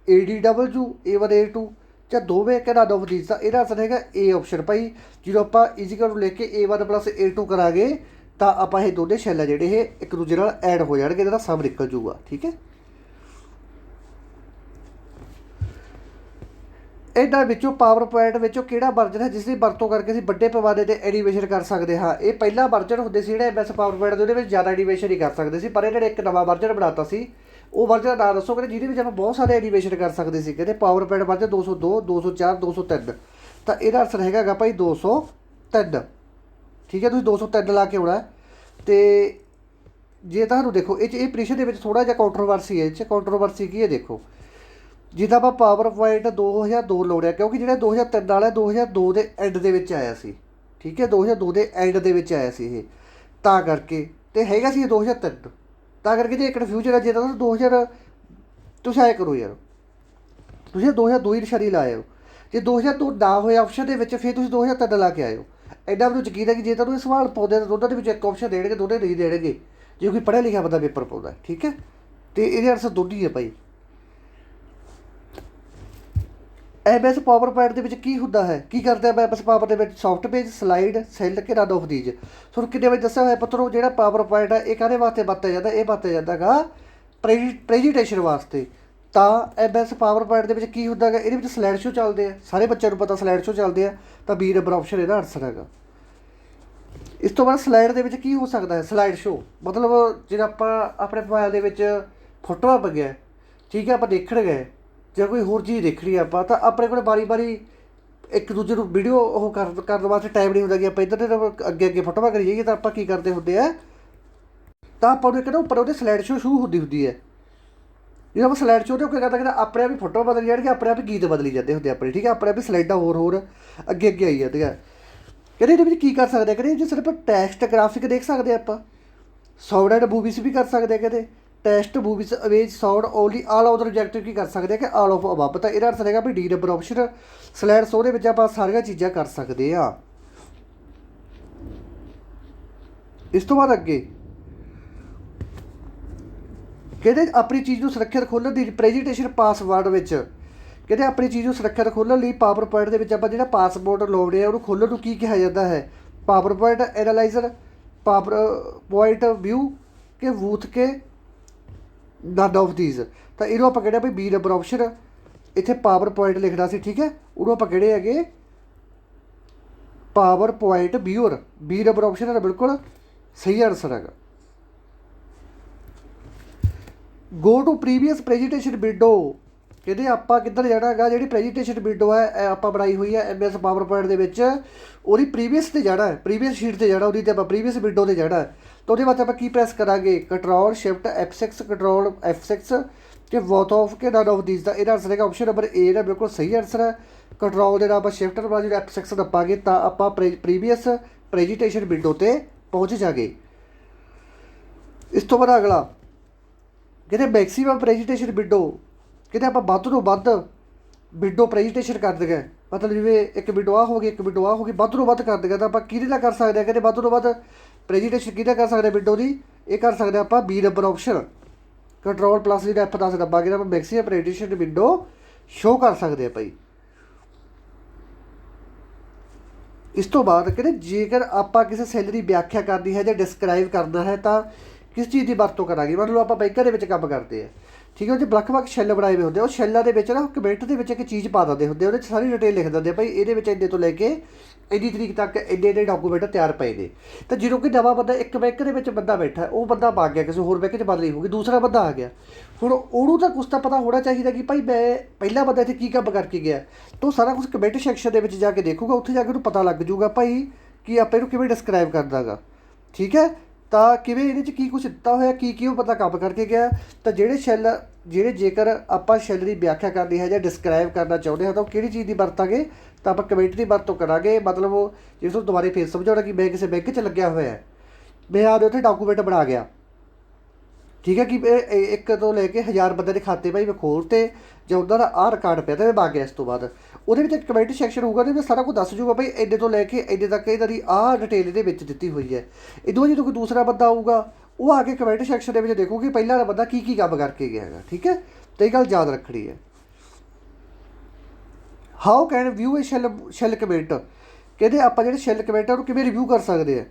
ADW A1 A2 ਜਾਂ ਦੋਵੇਂ ਕਿ ਨਨ ਆਫ ਦੀਜ਼। ਤਾਂ ਇਹਦਾ ਆਨਸਰ ਹੈਗਾ A ਆਪਸ਼ਨ ਭਾਈ। ਜਦੋਂ ਆਪਾਂ ਇਜ਼ੀਕਲ ਨੂੰ ਲੈ ਕੇ A1 ਪਲੱਸ A2 ਕਰਾਂਗੇ ਤਾਂ ਆਪਾਂ ਇਹ ਦੋਨੇ ਸ਼ੈੱਲ ਆ ਜਿਹੜੇ ਇਹ ਇੱਕ ਦੂਜੇ ਨਾਲ ਐਡ ਹੋ ਜਾਣਗੇ, ਇਹਦਾ ਸਮ ਨਿਕਲ ਜੂਗਾ, ਠੀਕ ਹੈ। ਇਹਨਾਂ ਵਿੱਚੋਂ ਪਾਵਰ ਪੁਆਇੰਟ ਵਿੱਚੋਂ ਕਿਹੜਾ ਵਰਜਨ ਹੈ ਜਿਸ ਦੀ ਵਰਤੋਂ ਕਰਕੇ ਅਸੀਂ ਵੱਡੇ ਪੈਮਾਨੇ 'ਤੇ ਐਨੀਮੇਸ਼ਨ ਕਰ ਸਕਦੇ ਹਾਂ। ਇਹ ਪਹਿਲਾ ਵਰਜਨ ਹੁੰਦੇ ਸੀ ਜਿਹੜੇ MS ਪਾਵਰ ਪੁਆਇੰਟ ਦੇ, ਉਹਦੇ ਵਿੱਚ ਜ਼ਿਆਦਾ ਐਨੀਮੇਸ਼ਨ ਹੀ ਕਰ ਸਕਦੇ ਸੀ। ਪਰ ਇਹਨਾਂ ਨੇ ਇੱਕ ਨਵਾਂ ਵਰਜਨ ਬਣਾਤਾ ਸੀ। ਉਹ ਵਰਜਨ ਦਾ ਨਾਮ ਦੱਸੋ ਕਹਿੰਦੇ ਜਿਹਦੇ ਵਿੱਚ ਆਪਾਂ ਬਹੁਤ ਸਾਰੇ ਐਨੀਮੇਸ਼ਨ ਕਰ ਸਕਦੇ ਸੀ। ਕਹਿੰਦੇ ਪਾਵਰ ਪੁਆਇੰਟ ਵਰਜਨ 202, 204, 203। ਤਾਂ ਇਹਦਾ ਆਨਸਰ ਹੈਗਾ ਭਾਈ 203, ਠੀਕ ਹੈ। ਤੁਸੀਂ 203 ਲਾ ਕੇ ਆਉਣਾ। ਅਤੇ ਜੇ ਤੁਹਾਨੂੰ ਦੇਖੋ ਇਹ ਪ੍ਰੀਸ਼ਨ ਦੇ ਵਿੱਚ ਥੋੜ੍ਹਾ ਜਿਹਾ ਕੰਟਰੋਵਰਸੀ ਹੈ। ਇਹ 'ਚ ਕੰਟਰੋਵਰਸੀ ਕੀ ਹੈ, ਦੇਖੋ ਜਿੱਦਾਂ ਆਪਾਂ ਪਾਵਰ ਪੁਆਇੰਟ 2002 ਲਾਉਣਿਆ ਕਿਉਂਕਿ ਜਿਹੜਾ 2003 ਵਾਲਾ 2002 ਦੇ ਐਂਡ ਦੇ ਵਿੱਚ ਆਇਆ ਸੀ, ਠੀਕ ਹੈ, 2002 ਦੇ ਐਂਡ ਦੇ ਵਿੱਚ ਆਇਆ ਸੀ ਇਹ। ਤਾਂ ਕਰਕੇ ਅਤੇ ਹੈਗਾ ਸੀ ਇਹ 2003। ਤਾਂ ਕਰਕੇ ਜੇ ਕਨਫਿਊਜ਼ਨ ਹੈ। ਜੇ ਤਾਂ 2000 ਤੁਸੀਂ ਆਇਆ ਕਰੋ ਯਾਰ, ਤੁਸੀਂ 2002 ਹੀ ਨਿਸ਼ਾਨੀ ਲਾਇਓ। ਜੇ 2002 ਨਾ ਹੋਇਆ ਆਪਸ਼ਨ ਦੇ ਵਿੱਚ ਫਿਰ ਤੁਸੀਂ 2003 ਲਾ ਕੇ ਆਇਓ। ਇੰਨਾ ਮੈਨੂੰ ਯਕੀਨ ਹੈ ਕਿ ਜੇ ਤੁਹਾਨੂੰ ਇਹ ਸਵਾਲ ਪਾਉਂਦੇ ਤਾਂ ਦੋਨਾਂ ਦੇ ਵਿੱਚ ਇੱਕ ਆਪਸ਼ਨ ਦੇਣਗੇ, ਦੋਨੇ ਨਹੀਂ ਦੇਣਗੇ ਜੇ ਕੋਈ ਪੜ੍ਹਿਆ ਲਿਖਿਆ ਬੰਦਾ ਪੇਪਰ ਪਾਉਂਦਾ, ਠੀਕ ਹੈ। ਅਤੇ ਇਹਦੇ ਆਨਸਰ ਦੋਨੇ ਹੈ ਭਾਈ। MS ਪਾਵਰ ਪੁਆਇੰਟ ਦੇ ਵਿੱਚ ਕੀ ਹੁੰਦਾ ਹੈ, ਕੀ ਕਰਦਾ MS ਪਾਵਰ ਦੇ ਵਿੱਚ? ਸੌਫਟ ਪੇਜ, ਸਲਾਈਡ, ਸੈੱਲ ਕੇ ਨਨ ਆਫ ਦੀਜ। ਤੁਹਾਨੂੰ ਕਿੰਨੇ ਵਜੇ ਦੱਸਿਆ ਹੋਇਆ ਪੁੱਤਰੋ, ਜਿਹੜਾ ਪਾਵਰ ਪੁਆਇੰਟ ਹੈ ਇਹ ਕਾਹਦੇ ਵਾਸਤੇ ਵਰਤਿਆ ਜਾਂਦਾ? ਇਹ ਵਰਤਿਆ ਜਾਂਦਾ ਹੈਗਾ ਪ੍ਰੈਜੈਂਟੇਸ਼ਨ ਵਾਸਤੇ। ਤਾਂ MS ਪਾਵਰ ਪੁਆਇੰਟ ਦੇ ਵਿੱਚ ਕੀ ਹੁੰਦਾ ਹੈਗਾ? ਇਹਦੇ ਵਿੱਚ ਸਲਾਈਡ ਸ਼ੋ ਚੱਲਦੇ ਆ, ਸਾਰੇ ਬੱਚਿਆਂ ਨੂੰ ਪਤਾ ਸਲਾਈਡ ਸ਼ੋ ਚੱਲਦੇ ਆ। ਤਾਂ B ਨੰਬਰ ਆਪਸ਼ਨ ਇਹਦਾ ਆਨਸਰ ਹੈਗਾ। ਇਸ ਤੋਂ ਬਾਅਦ ਸਲਾਈਡ ਦੇ ਵਿੱਚ ਕੀ ਹੋ ਸਕਦਾ ਹੈ? ਸਲਾਈਡ ਸ਼ੋ ਮਤਲਬ ਜਿਹੜਾ ਆਪਾਂ ਆਪਣੇ ਮੋਬਾਈਲ ਦੇ ਵਿੱਚ ਫੋਟੋਆਂ ਪਈਆਂ, ਠੀਕ ਹੈ, ਆਪਾਂ ਦੇਖਣ ਗਏ ਜਾਂ ਕੋਈ ਹੋਰ ਚੀਜ਼ ਦੇਖਣੀ ਆਪਾਂ, ਤਾਂ ਆਪਣੇ ਕੋਲ ਵਾਰੀ ਇੱਕ ਦੂਜੇ ਨੂੰ ਵੀਡੀਓ ਉਹ ਕਰਨ ਵਾਸਤੇ ਟਾਈਮ ਨਹੀਂ ਹੁੰਦਾ ਕਿ ਆਪਾਂ ਇੱਧਰ ਦੇ ਅੱਗੇ ਫੋਟੋਆਂ ਕਰੀ ਜਾਈਏ। ਤਾਂ ਆਪਾਂ ਕੀ ਕਰਦੇ ਹੁੰਦੇ ਆ, ਤਾਂ ਆਪਾਂ ਨੂੰ ਇੱਕ ਨਾ ਉੱਪਰ ਉਹਦੇ ਸਲਾਈਡ ਸ਼ੋ ਸ਼ੁਰੂ ਹੁੰਦੀ ਹੈ। ਜਦੋਂ ਆਪਾਂ ਸਲਾਈਡ ਸ਼ੋ 'ਤੇ ਉਹ ਕੀ ਕਰਦਾ ਕਿ ਆਪਣੇ ਆਪ ਹੀ ਫੋਟੋਆਂ ਬਦਲ ਜਾਣਗੇ, ਆਪਣੇ ਆਪ ਹੀ ਗੀਤ ਬਦਲੀ ਜਾਂਦੇ ਹੁੰਦੇ ਆਪਣੇ, ਠੀਕ ਹੈ, ਆਪਣੇ ਆਪ ਹੀ ਸਲਾਈਡਾਂ ਹੋਰ ਅੱਗੇ ਆਈ ਜਾਂਦੀਆਂ। ਕਹਿੰਦੇ ਇਹਦੇ ਵਿੱਚ ਕੀ ਕਰ ਸਕਦੇ ਆ? ਕਹਿੰਦੇ ਜੇ ਸਿਰਫ ਟੈਕਸਟ ਗ੍ਰਾਫਿਕ ਦੇਖ ਸਕਦੇ ਆਪਾਂ, ਸਾਊਂਡ ਐਂਡ ਮੂਵੀਜ਼ ਵੀ ਕਰ ਸਕਦੇ ਆ। ਕਹਿੰਦੇ text, movies, image, sound, only, all of the objective ਕੀ ਕਰ ਸਕਦੇ ਆ? ਕਿ ਆਲ ਆਫ ਅਬਵ। ਤਾਂ ਇਹਦਾ ਅਰਥ ਹੈਗਾ ਵੀ D number option slide show ਦੇ ਵਿੱਚ ਆਪਾਂ ਸਾਰੀਆਂ ਚੀਜ਼ਾਂ ਕਰ ਸਕਦੇ ਆ। ਇਸ ਤੋਂ ਬਾਅਦ ਅੱਗੇ ਕਹਿੰਦੇ ਆਪਣੀ ਚੀਜ਼ ਨੂੰ ਸੁਰੱਖਿਅਤ ਖੋਲ੍ਹਣ ਦੀ ਪ੍ਰੈਜੈਂਟੇਸ਼ਨ ਪਾਸਵਰਡ ਵਿੱਚ, ਕਹਿੰਦੇ ਆਪਣੀ ਚੀਜ਼ ਨੂੰ ਸੁਰੱਖਿਅਤ ਖੋਲ੍ਹਣ ਲਈ ਪਾਵਰ ਪੁਆਇੰਟ ਦੇ ਵਿੱਚ ਆਪਾਂ ਜਿਹੜਾ ਪਾਸਵਰਡ ਲਾਉਂਦੇ ਆ ਉਹਨੂੰ ਖੋਲ੍ਹਣ ਨੂੰ ਕੀ ਕਿਹਾ ਜਾਂਦਾ ਹੈ? PowerPoint analyser, PowerPoint view ਕਿ ਬੂਥ ਕੇ ਨਨ ਆਫ ਦੀਜ਼। ਤਾਂ ਇਹਨੂੰ ਆਪਾਂ ਕਿਹੜੇ ਭਾਈ B ਨੰਬਰ ਆਪਸ਼ਨ, ਇੱਥੇ ਪਾਵਰ ਪੁਆਇੰਟ ਲਿਖਣਾ ਸੀ, ਠੀਕ ਹੈ, ਉਹਨੂੰ ਆਪਾਂ ਕਿਹੜੇ ਹੈਗੇ ਪਾਵਰ ਪੁਆਇੰਟ ਵਿਊਅਰ। B ਨੰਬਰ ਆਪਸ਼ਨ ਦਾ ਬਿਲਕੁਲ ਸਹੀ ਆਨਸਰ ਹੈਗਾ। Go to previous presentation window, ਕਹਿੰਦੇ ਆਪਾਂ ਕਿੱਧਰ ਜਾਣਾ ਹੈਗਾ? ਜਿਹੜੀ ਪ੍ਰੈਜੈਂਟੇਸ਼ਨ ਵਿੰਡੋ ਹੈ ਆਪਾਂ ਬਣਾਈ ਹੋਈ ਹੈ MS ਪਾਵਰ ਪੁਆਇੰਟ ਦੇ ਵਿੱਚ, ਉਹਦੀ ਪ੍ਰੀਵੀਅਸ 'ਤੇ ਜਾਣਾ ਹੈ, ਪ੍ਰੀਵੀਅਸ ਸ਼ੀਟ 'ਤੇ ਜਾਣਾ, ਉਹਦੀ 'ਤੇ ਆਪਾਂ ਪ੍ਰੀਵੀਅਸ ਵਿੰਡੋ 'ਤੇ ਜਾਣਾ। ਤਾਂ ਉਹਦੇ ਵਾਸਤੇ ਆਪਾਂ ਕੀ ਪ੍ਰੈਸ ਕਰਾਂਗੇ? Control shift F6, control F6 ਕਿ ਬੋਥ ਆਫ ਕਿ ਨਨ ਆਫ ਦੀਜ਼। ਦਾ ਇਹਦਾ ਆਨਸਰ ਹੈਗਾ ਆਪਸ਼ਨ ਨੰਬਰ A ਦਾ ਬਿਲਕੁਲ ਸਹੀ ਆਨਸਰ ਹੈ। ਕੰਟਰੋਲ ਦੇ ਨਾਲ ਆਪਾਂ ਸ਼ਿਫਟ ਨੰਬਰ ਜਿਹੜਾ F6 ਦੱਬਾਂਗੇ ਤਾਂ ਆਪਾਂ ਪ੍ਰੀਵੀਅਸ ਪ੍ਰੈਜੈਂਟੇਸ਼ਨ ਵਿੰਡੋ 'ਤੇ ਪਹੁੰਚ ਜਾਗੇ। ਇਸ ਤੋਂ ਬਾਅਦ ਅਗਲਾ ਕਹਿੰਦੇ ਮੈਕਸੀਮਮ ਪ੍ਰੈਜੈਂਟੇਸ਼ਨ ਵਿੰਡੋ, ਕਹਿੰਦੇ ਆਪਾਂ ਵੱਧ ਤੋਂ ਵੱਧ ਵਿੰਡੋ ਪ੍ਰੈਜੈਂਟੇਸ਼ਨ ਕਰ ਦਈਏ, ਮਤਲਬ ਜਿਵੇਂ ਇੱਕ ਵਿੰਡੋ ਆ ਹੋ ਗਈ, ਇੱਕ ਵਿੰਡੋ ਆ ਹੋ ਗਈ, ਵੱਧ ਤੋਂ ਵੱਧ ਕਰ ਦਈਏ ਤਾਂ ਆਪਾਂ ਕਿਹਦੇ ਨਾਲ ਕਰ ਸਕਦੇ ਹਾਂ? ਕਹਿੰਦੇ ਵੱਧ ਤੋਂ ਵੱਧ ਪ੍ਰੈਜੈਂਟੇਸ਼ਨ ਕਿਹਦਾ ਕਰ ਸਕਦੇ ਵਿੰਡੋ ਦੀ? ਇਹ ਕਰ ਸਕਦੇ ਆਪਾਂ B ਨੰਬਰ ਆਪਸ਼ਨ, ਕੰਟਰੋਲ ਪਲੱਸ ਜਿਹੜਾ F10 ਦੱਬਾਂਗੇ ਆਪਾਂ ਮੈਕਸੀਮਮ ਪ੍ਰੈਜੈਂਟੇਸ਼ਨ ਵਿੰਡੋ ਸ਼ੋਅ ਕਰ ਸਕਦੇ ਆ ਭਾਈ। ਇਸ ਤੋਂ ਬਾਅਦ ਕਹਿੰਦੇ ਜੇਕਰ ਆਪਾਂ ਕਿਸੇ ਸੈੱਲ ਦੀ ਵਿਆਖਿਆ ਕਰਨੀ ਹੈ ਜਾਂ ਡਿਸਕ੍ਰਾਈਬ ਕਰਨਾ ਹੈ ਤਾਂ ਕਿਸ ਚੀਜ਼ ਦੀ ਵਰਤੋਂ ਕਰਾਂਗੇ? ਮੰਨ ਲਓ ਆਪਾਂ ਬੈਂਕਾਂ ਦੇ ਵਿੱਚ ਕੰਮ ਕਰਦੇ ਆ, ਠੀਕ ਹੈ, ਉਹ 'ਚ ਵੱਖ ਸ਼ੈੱਲ ਬਣਾਏ ਹੋਏ ਹੁੰਦੇ ਆ, ਉਹ ਸ਼ੈੱਲਾਂ ਦੇ ਵਿੱਚ ਨਾ ਕਮੈਂਟ ਦੇ ਵਿੱਚ ਇੱਕ ਚੀਜ਼ ਪਾ ਦਿੰਦੇ ਹੁੰਦੇ, ਉਹਦੇ 'ਚ ਸਾਰੀ ਡਿਟੇਲ ਲਿਖ ਦਿੰਦੇ ਭਾਈ ਇਹਦੇ ਵਿੱਚ ਇੰਨੇ ਤੋਂ ਲੈ ਕੇ ਇੰਨੀ ਤਰੀਕ ਤੱਕ ਇੰਨੇ ਡਾਕੂਮੈਂਟ ਤਿਆਰ ਪਏ ਨੇ। ਤਾਂ ਜਦੋਂ ਕੋਈ ਨਵਾਂ ਬੰਦਾ ਇੱਕ ਬੈਂਕ ਦੇ ਵਿੱਚ ਬੰਦਾ ਬੈਠਾ, ਉਹ ਬੰਦਾ ਵਗ ਗਿਆ ਕਿਸੇ ਹੋਰ ਬੈਂਕ 'ਚ ਬਦਲੀ ਹੋਊਗੀ, ਦੂਸਰਾ ਬੰਦਾ ਆ ਗਿਆ, ਹੁਣ ਉਹਨੂੰ ਤਾਂ ਕੁਛ ਤਾਂ ਪਤਾ ਹੋਣਾ ਚਾਹੀਦਾ ਕਿ ਭਾਈ ਮੈਂ ਪਹਿਲਾ ਬੰਦਾ ਇੱਥੇ ਕੀ ਕੰਮ ਕਰਕੇ ਗਿਆ। ਤਾਂ ਸਾਰਾ ਕੁਛ ਕਮੈਂਟ ਸੈਕਸ਼ਨ ਦੇ ਵਿੱਚ ਜਾ ਕੇ ਦੇਖੂਗਾ, ਉੱਥੇ ਜਾ ਕੇ ਉਹਨੂੰ ਪਤਾ ਲੱਗ ਜੂਗਾ ਭਾਈ ਕਿ ਆਪਾਂ ਇਹਨੂੰ ਕਿਵੇਂ ਡਿਸਕ੍ਰਾਈਬ ਕਰਦਾ ਗਾ, ਠੀਕ ਹੈ। ਤਾਂ ਕਿਵੇਂ ਇਹਦੇ 'ਚ ਕੀ ਕੁਛ ਦਿੱਤਾ ਹੋਇਆ, ਕੀ ਉਹ ਬੰਦਾ ਕੰਮ ਕਰਕੇ ਗਿਆ। ਤਾਂ ਜਿਹੜੇ ਜੇਕਰ ਆਪਾਂ ਸ਼ੈੱਲ ਦੀ ਵਿਆਖਿਆ ਕਰਨੀ ਹੈ ਜਾਂ ਡਿਸਕ੍ਰਾਈਬ ਕਰਨਾ ਚਾਹੁੰਦੇ ਹਾਂ ਤਾਂ ਉਹ ਕਿਹੜੀ ਚੀਜ਼ ਦੀ ਵਰਤਾਂਗੇ? ਤਾਂ ਆਪਾਂ ਕਮੈਂਟ ਦੀ ਵਰਤੋਂ ਕਰਾਂਗੇ। ਮਤਲਬ ਜੇ ਤੁਹਾਨੂੰ ਦੁਬਾਰਾ ਫੇਰ ਸਮਝਾਉਣਾ ਕਿ ਮੈਂ ਕਿਸੇ ਬੈਂਕ 'ਚ ਲੱਗਿਆ ਹੋਇਆ, ਮੈਂ ਆਪਦੇ ਉੱਥੇ ਡਾਕੂਮੈਂਟ ਬਣਾ ਗਿਆ, ਠੀਕ ਹੈ, ਕਿ ਇੱਕ ਤੋਂ ਲੈ ਕੇ 1000 ਬੰਦੇ ਦੇ ਖਾਤੇ ਭਾਈ ਮੈਂ ਖੋਲ੍ਹਤੇ ਜਾਂ ਉਹਨਾਂ ਦਾ ਆਹ ਰਿਕਾਰਡ ਪਿਆ ਤਾਂ ਮੈਂ ਵਗ ਗਿਆ। ਇਸ ਤੋਂ ਬਾਅਦ ਉਹਦੇ ਵਿੱਚ ਇੱਕ ਕਮੈਂਟ ਸੈਕਸ਼ਨ ਹੋਊਗਾ, ਉਹਦੇ ਵਿੱਚ ਸਾਰਾ ਕੁਝ ਦੱਸ ਜੂਗਾ ਭਾਈ ਇੰਨੇ ਤੋਂ ਲੈ ਕੇ ਇੰਨੇ ਤੱਕ ਇਹਨਾਂ ਦੀ ਆਹ ਡਿਟੇਲ ਇਹਦੇ ਵਿੱਚ ਦਿੱਤੀ ਹੋਈ ਹੈ। ਇੱਦੋਂ ਜਦੋਂ ਕੋਈ ਦੂਸਰਾ ਬੰਦਾ ਆਊਗਾ ਉਹ ਆ ਕੇ ਕਮੈਂਟ ਸੈਕਸ਼ਨ ਦੇ ਵਿੱਚ ਦੇਖੋ ਕਿ ਪਹਿਲਾਂ ਵਾਲਾ ਬੰਦਾ ਕੀ ਕੰਮ ਕਰਕੇ ਗਿਆ ਹੈਗਾ, ਠੀਕ ਹੈ। ਤਾਂ ਇਹ ਗੱਲ ਯਾਦ ਰੱਖਣੀ ਹੈ। How can view A shell comment, ਕਹਿੰਦੇ ਆਪਾਂ ਜਿਹੜੇ ਸ਼ੈੱਲ ਕਮੈਂਟ ਆ ਉਹਨੂੰ ਕਿਵੇਂ ਰਿਵਿਊ ਕਰ ਸਕਦੇ ਆ?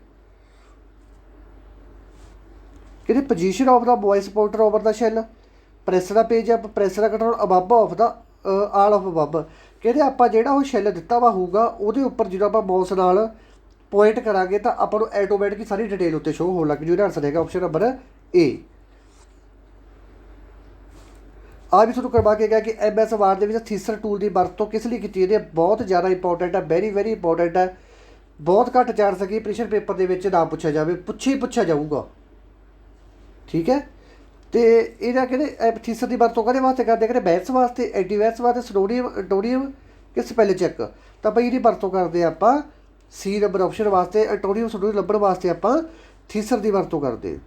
ਕਹਿੰਦੇ position of the voice porter over the shell, press the page up, press the control above of the all of above. ਕਹਿੰਦੇ ਆਪਾਂ ਜਿਹੜਾ ਉਹ ਸ਼ੈੱਲ ਦਿੱਤਾ ਵਾ ਹੋਊਗਾ ਉਹਦੇ ਉੱਪਰ ਜਦੋਂ ਆਪਾਂ ਮਾਊਸ ਨਾਲ ਪੁਆਇੰਟ ਕਰਾਂਗੇ ਤਾਂ ਆਪਾਂ ਨੂੰ ਆਟੋਮੈਟਿਕ ਸਾਰੀ ਡਿਟੇਲ ਉੱਤੇ ਸ਼ੋਅ ਹੋਣ ਲੱਗ ਜੂ। ਇਹਦਾ ਆਨਸਰ ਹੈਗਾ ਆਪਸ਼ਨ ਨੰਬਰ A। ਆ ਵੀ ਤੁਹਾਨੂੰ ਕਰਵਾ ਕੇ ਗਿਆ ਕਿ MS ਵਰਡ ਦੇ ਵਿੱਚ ਥੀਸਰ ਟੂਲ ਦੀ ਵਰਤੋਂ ਕਿਸ ਲਈ ਕੀਤੀ? ਇਹਦੇ ਬਹੁਤ ਜ਼ਿਆਦਾ ਇੰਪੋਰਟੈਂਟ ਹੈ, ਵੈਰੀ ਇੰਪੋਰਟੈਂਟ ਹੈ, ਬਹੁਤ ਘੱਟ ਚਾਂਸ ਹੈ ਕਿ ਪ੍ਰੈਸ਼ਰ ਪੇਪਰ ਦੇ ਵਿੱਚ ਨਾ ਪੁੱਛਿਆ ਜਾਵੇ, ਪੁੱਛਿਆ ਜਾਊਗਾ, ਠੀਕ ਹੈ। ਅਤੇ ਇਹਦਾ ਕਹਿੰਦੇ ਥੀਸਰ ਦੀ ਵਰਤੋਂ ਕਾਹਦੇ ਵਾਸਤੇ ਕਰਦੇ? ਕਹਿੰਦੇ ਬੈਂਸ ਵਾਸਤੇ, ਐਂਟੀਵਾਇਰਸ ਵਾਸਤੇ, ਸਿਨੋਨੀਅਮ, ਐਂਟੋਨੀਅਮ ਕਿ ਸਪੈਲ ਚੈੱਕ। ਤਾਂ ਭਾਈ ਇਹਦੀ ਵਰਤੋਂ ਕਰਦੇ ਆਪਾਂ C ਨੰਬਰ ਆਪਸ਼ਨ ਵਾਸਤੇ, ਐਂਟੋਨੀਅਮ ਸਿਨੋਨੀਅਮ ਲੱਭਣ ਵਾਸਤੇ ਆਪਾਂ ਥੀਸਰ ਦੀ ਵਰਤੋਂ ਕਰਦੇ।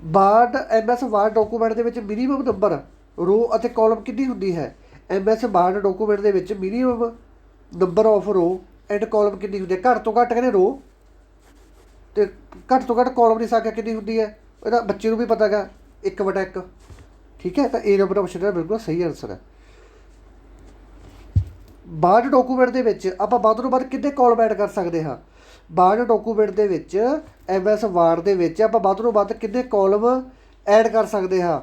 ਵਰਡ MS ਵਰਡ ਡਾਕੂਮੈਂਟ ਦੇ ਵਿੱਚ ਮਿਨੀਮਮ ਨੰਬਰ ਰੋ ਅਤੇ ਕਾਲਮ ਕਿੰਨੀ ਹੁੰਦੀ ਹੈ? MS ਵਰਡ ਡਾਕੂਮੈਂਟ ਦੇ ਵਿੱਚ ਮਿਨੀਮਮ ਨੰਬਰ ਆਫ ਰੋ ਐਂਡ ਕਾਲਮ ਕਿੰਨੀ ਹੁੰਦੀ ਹੈ, ਘੱਟ ਤੋਂ ਘੱਟ ਕਹਿੰਦੇ ਰੋ ਅਤੇ ਘੱਟ ਤੋਂ ਘੱਟ ਕਾਲਮ ਦੀ ਸੰਖਿਆ ਕਿੰਨੀ ਹੁੰਦੀ ਹੈ, ਇਹਦਾ ਬੱਚੇ ਨੂੰ ਵੀ ਪਤਾ ਹੈਗਾ 1/1। ਠੀਕ ਹੈ, ਤਾਂ ਇਹ ਨੰਬਰ ਆਪਸ਼ਨ ਦਾ ਬਿਲਕੁਲ ਸਹੀ ਆਨਸਰ ਹੈ। ਬਾਰਡ ਡਾਕੂਮੈਂਟ ਦੇ ਵਿੱਚ ਆਪਾਂ ਵੱਧ ਤੋਂ ਵੱਧ ਕਿੰਨੇ ਕਾਲਮ ਐਡ ਕਰ ਸਕਦੇ ਹਾਂ। ਬਾਰਡ ਡਾਕੂਮੈਂਟ ਦੇ ਵਿੱਚ MS ਵਾਰਡ ਦੇ ਵਿੱਚ ਆਪਾਂ ਵੱਧ ਤੋਂ ਵੱਧ ਕਿੰਨੇ ਕਾਲਮ ਐਡ ਕਰ ਸਕਦੇ ਹਾਂ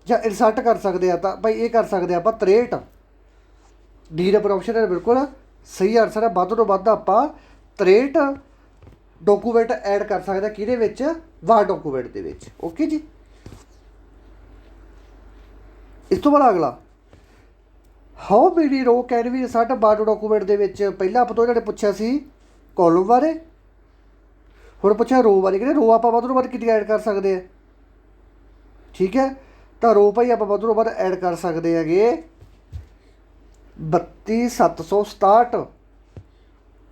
ਜਾਂ ਇਨਸਰਟ ਕਰ ਸਕਦੇ ਹਾਂ, ਤਾਂ ਭਾਈ ਇਹ ਕਰ ਸਕਦੇ ਹਾਂ ਆਪਾਂ 63। ਡੀ ਨੰਬਰ ਆਪਸ਼ਨ ਹੈ ਬਿਲਕੁਲ ਸਹੀ ਆਨਸਰ ਹੈ। ਵੱਧ ਤੋਂ ਵੱਧ ਆਪਾਂ 63 ਡਾਕੂਮੈਂਟ ਐਡ ਕਰ ਸਕਦੇ ਹਾਂ ਕਿਹਦੇ ਵਿੱਚ, ਵਾਰਡ ਡਾਕੂਮੈਂਟ ਦੇ ਵਿੱਚ। ਓਕੇ ਜੀ। ਇਸ ਤੋਂ ਬਾਅਦ ਅਗਲਾ how many row can we insert Word document ਦੇ ਵਿੱਚ। ਪਹਿਲਾਂ ਆਪਾਂ ਤੋਂ ਇਹਨਾਂ ਨੇ ਪੁੱਛਿਆ ਸੀ ਕਾਲਮ ਬਾਰੇ, ਹੁਣ ਪੁੱਛਿਆ ਰੋ ਬਾਰੇ। ਕਹਿੰਦੇ ਰੋ ਆਪਾਂ ਵੱਧ ਤੋਂ ਵੱਧ ਕਿੰਨੀ ਐਡ ਕਰ ਸਕਦੇ ਹਾਂ। ਠੀਕ ਹੈ, ਤਾਂ ਰੋ ਭਾਈ ਆਪਾਂ ਵੱਧ ਤੋਂ ਵੱਧ ਐਡ ਕਰ ਸਕਦੇ ਹੈਗੇ 32767।